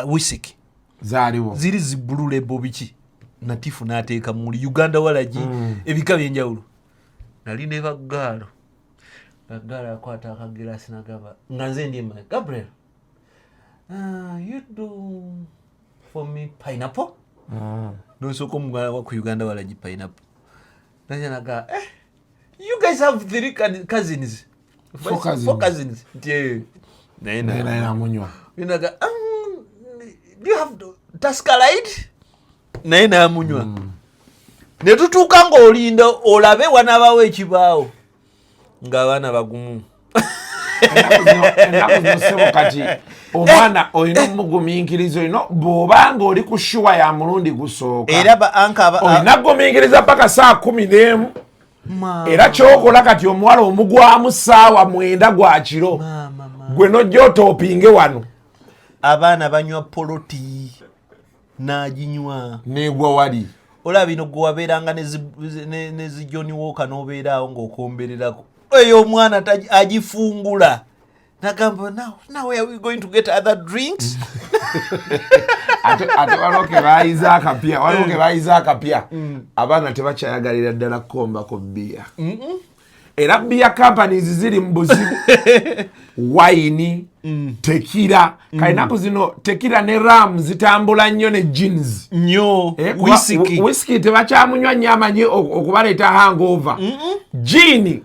Wisiki zaaliwo ziri zibbulula bobiki natifu n'ateeka muli Uganda walagi ebika byenjawulo nali ne baggaalo akwata akagirasi nagamba nga nze ndi Gabriel you do for me pineapple nosooka omugala ku Uganda walagi pineapple naga you guys have 3 cousins 4 cousins naye namunywa naga do you have Tascalide naye namunywa ne tutuuka ng'olinda olabe wanaabawo ekibaawo ng'abaana bagumu ennaku zinosebo kati omwana olina omugumiikiriza olina bw'obanga oli ku shuwa ya mulundi gusooka olina gumiikiriza paka 11:00 era kyokola kati omuwala omugwamu ssaawa 9 gwa kiro gwe nojja otoopinge wano abaana banywa poloti n'aginywa negwa wali olaba bino gwe wabeeranga ne zijoni wooka n'obeeraawo ng'okombererako eyo omwana agifungula nagamba now where are we going to get other drinks ate waloke bayiza akapya abaana tebakyayagalira ddala kukombako bbiya era bbiya companies ziri mu buzibu wayini tekira kainaku zino tekira ne ram zitambula nnyo ne jeans nnyo whisky tebakyamunywa nnyo amanyi okubaleeta hangover jini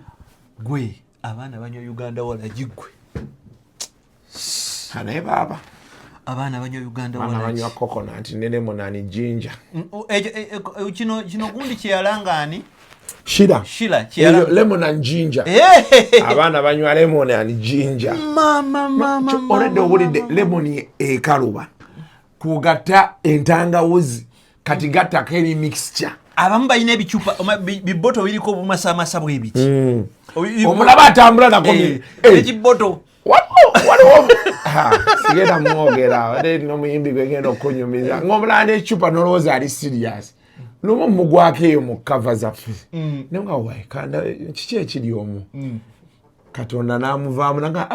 gwe abaana banywa Uganda walagi gwe naye baaba abaana banywa Uganda walagi banywa coconut ne lemon and ginger kino gundi kyeyalangani shira kyeyalanga lemon and ginger abaana banywa lemon and ginger already owulidde lemon ekaluba kugatta entangawuzi kati gattako eri mixture abamu balina ebicupa biboto biriko obumasamasa bwebiti omulaba atambula nako ekiboto waliwo sigenda mwogera nomuyimbi gwegenda okunyumiza ng'omulaba n'ecupa nolowooza ali serious nomu mugwako eyo mu kava zaffe nenga waikanda kiki ekiri omwo katonda n'amuvaamu nanga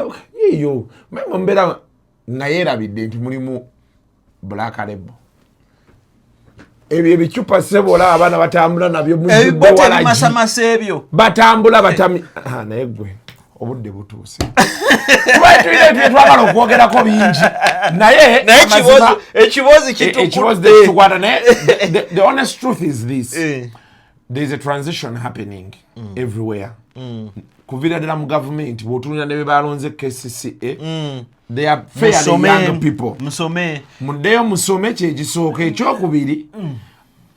iyo mbeera nayeerabidde nti mulimu black label ebyo ebicupa sebola abaana batambula nabyo ebibotomasamasa ebyo batambula batami naye gwe obudde butuuse twagala okwogerako bingi naye ekibozi kitukwata naye the honest truth is this there is a transition happening everywhere kuvira ddala mu gavumenti bw'otunira ne be balonze KCCA they are fairly young people muddeyo musome kyegisooka ekyokubiri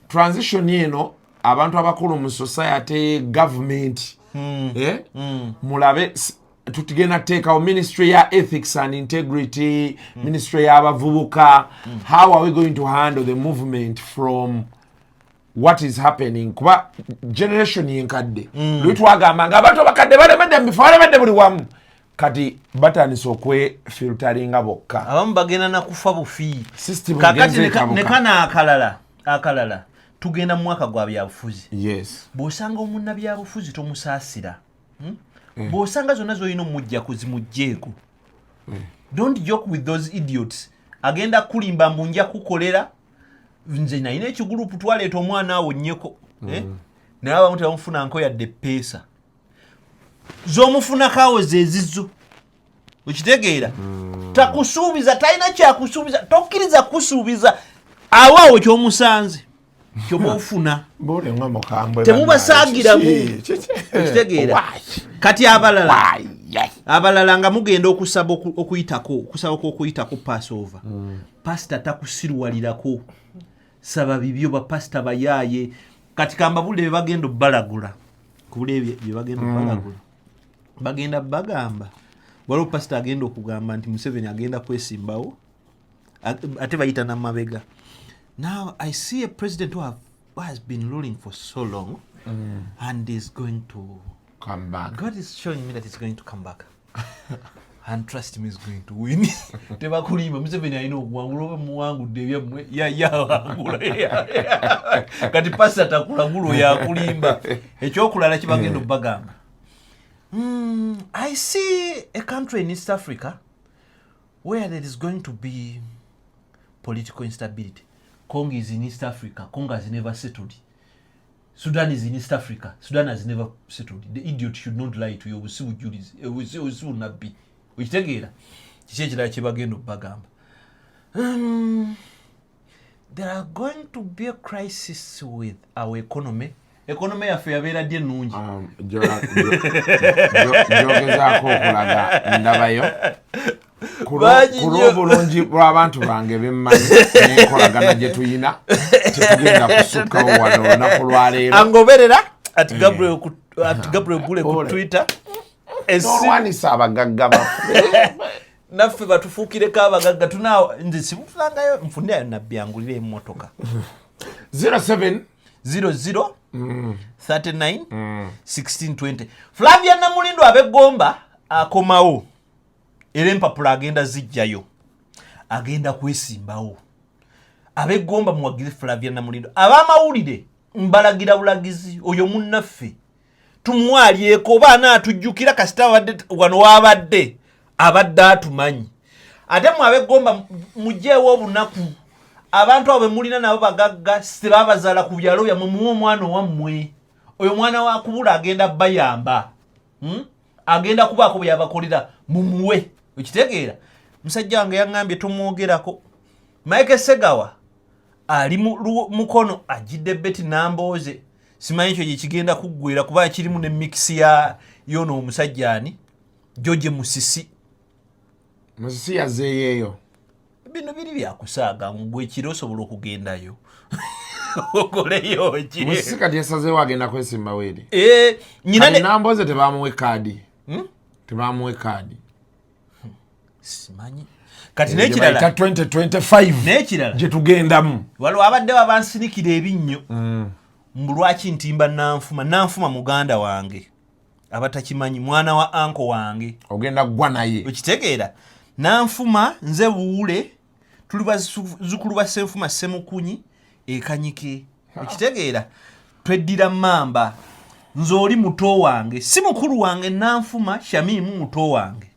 transition eno abantu abakulu mu society government mulabe tutugenda teekawo ministry ya ethics and integrity ministry y'abavubuka how are we going to handle the movement from what is happening kuba generation yenkadde lwitwagamba nga abantu bakadde balemedde mu bifo balemedde buli wamu kati batandise okwefiltaringa bokka abamu bagenda nakufa bufi kakati nekana akalala tugenda mu mwaka gwa byabufuzi bw'osanga omunnabyabufuzi tomusaasira bw'osanga zonna z'olina omujja kuzimugjeeko don't joke with those idiots agenda kulimba mbu nja kukolera nze nalina ekigurupu twaleeta omwana awo nnyeko naye abamu tebamufuna yadde peesa z'omufuna kaawo zezizo okitegeera takusuubiza talina kyakusuubiza tokkiriza kusuubiza awo kyomusanze kyoba ofuna temubasaagiramu okitegeera kati abalala nga mugenda okusaba okuyitako passover pasita takusiruwalirako saba bibyo bapasita bayaaye kati kambabule bebagenda obalagula kubula byebagenda obalagula bagenda bagamba waliwo pasita agenda okugamba nti Museveni agenda kwesimbawo ate bayita namabega. Now I see a president who has been ruling for so long and is going to come back. God is showing me that he's going to come back. And trust him, he's going to win. Tebakulimba Museveni alina okuwangula muwangudde ebyamwe yawangula kati pasita takulangula yakulimba ekyokulala kibagenda obagamba. I see a country in East Africa where there is going to be political instability. Congo is in East Africa. Congo has never settled. Sudan is in East Africa. Sudan has never settled. The idiot should not lie to you. We will not be. We take it. There are going to be a crisis with our economy. Economy yaffe yabeera dye nnungi. Jogezaako okulaga ndabayo. Kulwa obulungi bw'abantu bange bemmanyi n'enkolagana gye tuyina tetugenda kusukkawo wano olunaku lwaleero. Angoberera ati Gabriel Bule ku Twitter. N'olwanisa abagagga baffe. Naffe batufuukireko abagagga tunaawo nze sibutulangayo nfunirayo nabbi angulira emmotoka. 07 00 39 1620. Flavia Namulindo ab'Egomba akomawo era empapula agenda zijjayo agenda kwesimbawo. Ab'Egomba muwagire Flavia Namulindo. Ab'amawulire mbalagira bulagizi oyo munnaffe tumwalyeko baana atujjukira kasita wano wabadde abadde atumanyi ate mu Ab'Egomba mujjeewo obunaku abantu abo mulina nabo bagagga sibabazaala ku byalo byammwe muwe omwana wammwe oyo mwana wa kubula agenda bayamba agenda kubaako byabakolera mumuwe okitegeera. Musajja wange yaŋŋambye tumwogerako. Mike Segawa ali mukono ajidde Betty Nambooze simanyi ekyo gye kigenda kuggwera kuba kirimu ne mix ya yono omusajja ani George Musisi yazeeyeeyo. Bino biri byakusaaga ngwe kiro osobola okugendayo okoleyo ki Musisi kati yasazeewo agenda kwesimba weeri. Nyina ne Nambooze tebaamuwe kaadi. Tebaamuwe kaadi. Simanyi kati n'ekirala 2025 n'ekirala gye tugendamu waliwo abadde babansinikira ebinnyo lwaki ntimba nanfuma muganda wange abatakimanyi mwana wa anko wange ogenda gwa naye okitegeera nanfuma nze buule tuli bazukulu ba Ssenfuma Ssemukunyi ekanyike okitegeera tweddira mamba nze oli muto wange si mukulu wange nanfuma Shamimu muto wange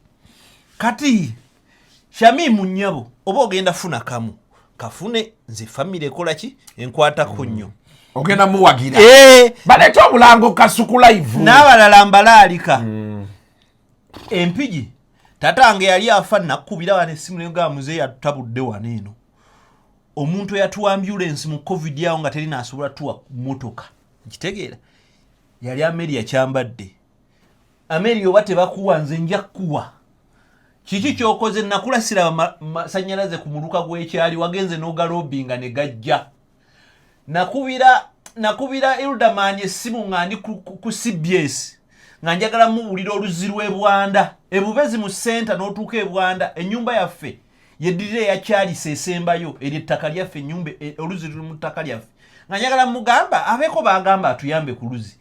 kati Shamimu nnyabo oba ogenda funa kamu kafune nze famire ekola ki enkwatako nnyo ogenda muwagira baleeta obulango Kasuku live n'abalala mbalaalika empigi tatange yali afa nakubira wane essimu neyogaa muzeeyi atutabudde wano eno omuntu eyatuwa ambulance mu covid yawo nga teri naasobola tuwa motoka kitegeera yali Amelia kyambadde Amelia oba tebakuwa nze nja kuwa kiki kyokoze nakulasira masanyalaze ku muluka gw'ekyali wagenze n'ogalobinga ne gajja nakubira Elderman essimu nga ndi ku CBS nga njagala muwulira oluzzi lw'e Bwanda ebubezi mu center n'otuuka e Bwanda ennyumba yaffe yeddirira eyakyalisa esembayo eri ettaka lyaffe ennyumba oluzzi luli mu ttaka lyaffe nga njagala mugamba abeeko bagamba atuyambe ku luzzi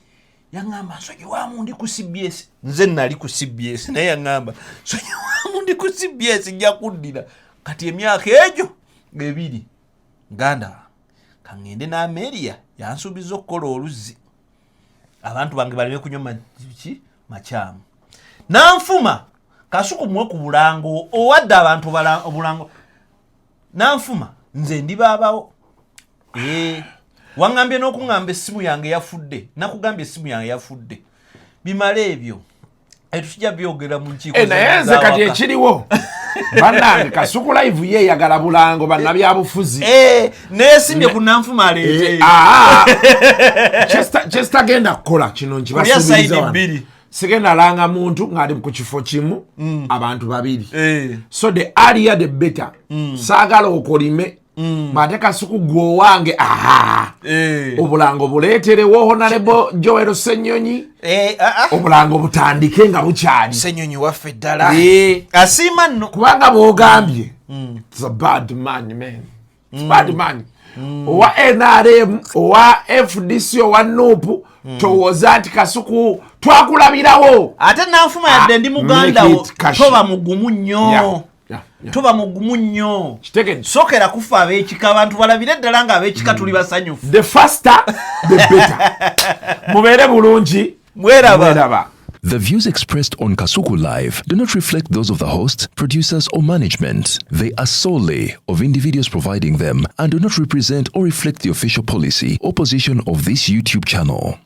yaŋŋamba nsonyi waamu ndi ku CBS nze nali ku CBS naye yaŋŋamba nsonyi waamu ndi ku CBS nja kuddira kati emyaka egyo ebiri ganda kaŋŋende n'Amelia yansuubiza okukola oluzzi abantu bange baleme kunywa makyamu nanfuma Kasuku mwe ku bulango owadde abantu obulango nanfuma nze ndi baabawo waŋŋambye n'okuŋŋamba essimu yange yafudde nakugambye essimu yange yafudde bimala ebyo etujja byogera mu nkiiko naye nze kati ekiriwo bannange Kasuku live yeeyagala bulango bannabyabufuzi neesimye ku nanfuma aleete kyesitagenda kukola kino nkibasuubiriza wano sigenda langa muntu ng'ali ku kifo kimu abantu babiri so the earlier the better saagala okolime mate Kasuku gwowange obulango buleeterewo Honorable Joel Ssenyonyi obulango butandike nga bukyali Ssenyonyi waffe ddala asiima nno kubanga bwogambye it's a bad man bad man owa NRM owa FDC owa NUP towooza nti Kasuku twakulabirawo ate nanfuma yadde ndi muganda wo toba mugumu nnyo toba mugumu nnyo sokera kufa ab'ekika abantu balabire ddala nga ab'ekika tuli basanyufu the faster the better mubeere bulungi mweraba. The views expressed on Kasuku Live do not reflect those of the host, producers, or management. They are solely of individuals providing them and do not represent or reflect the official policy or position of this YouTube channel.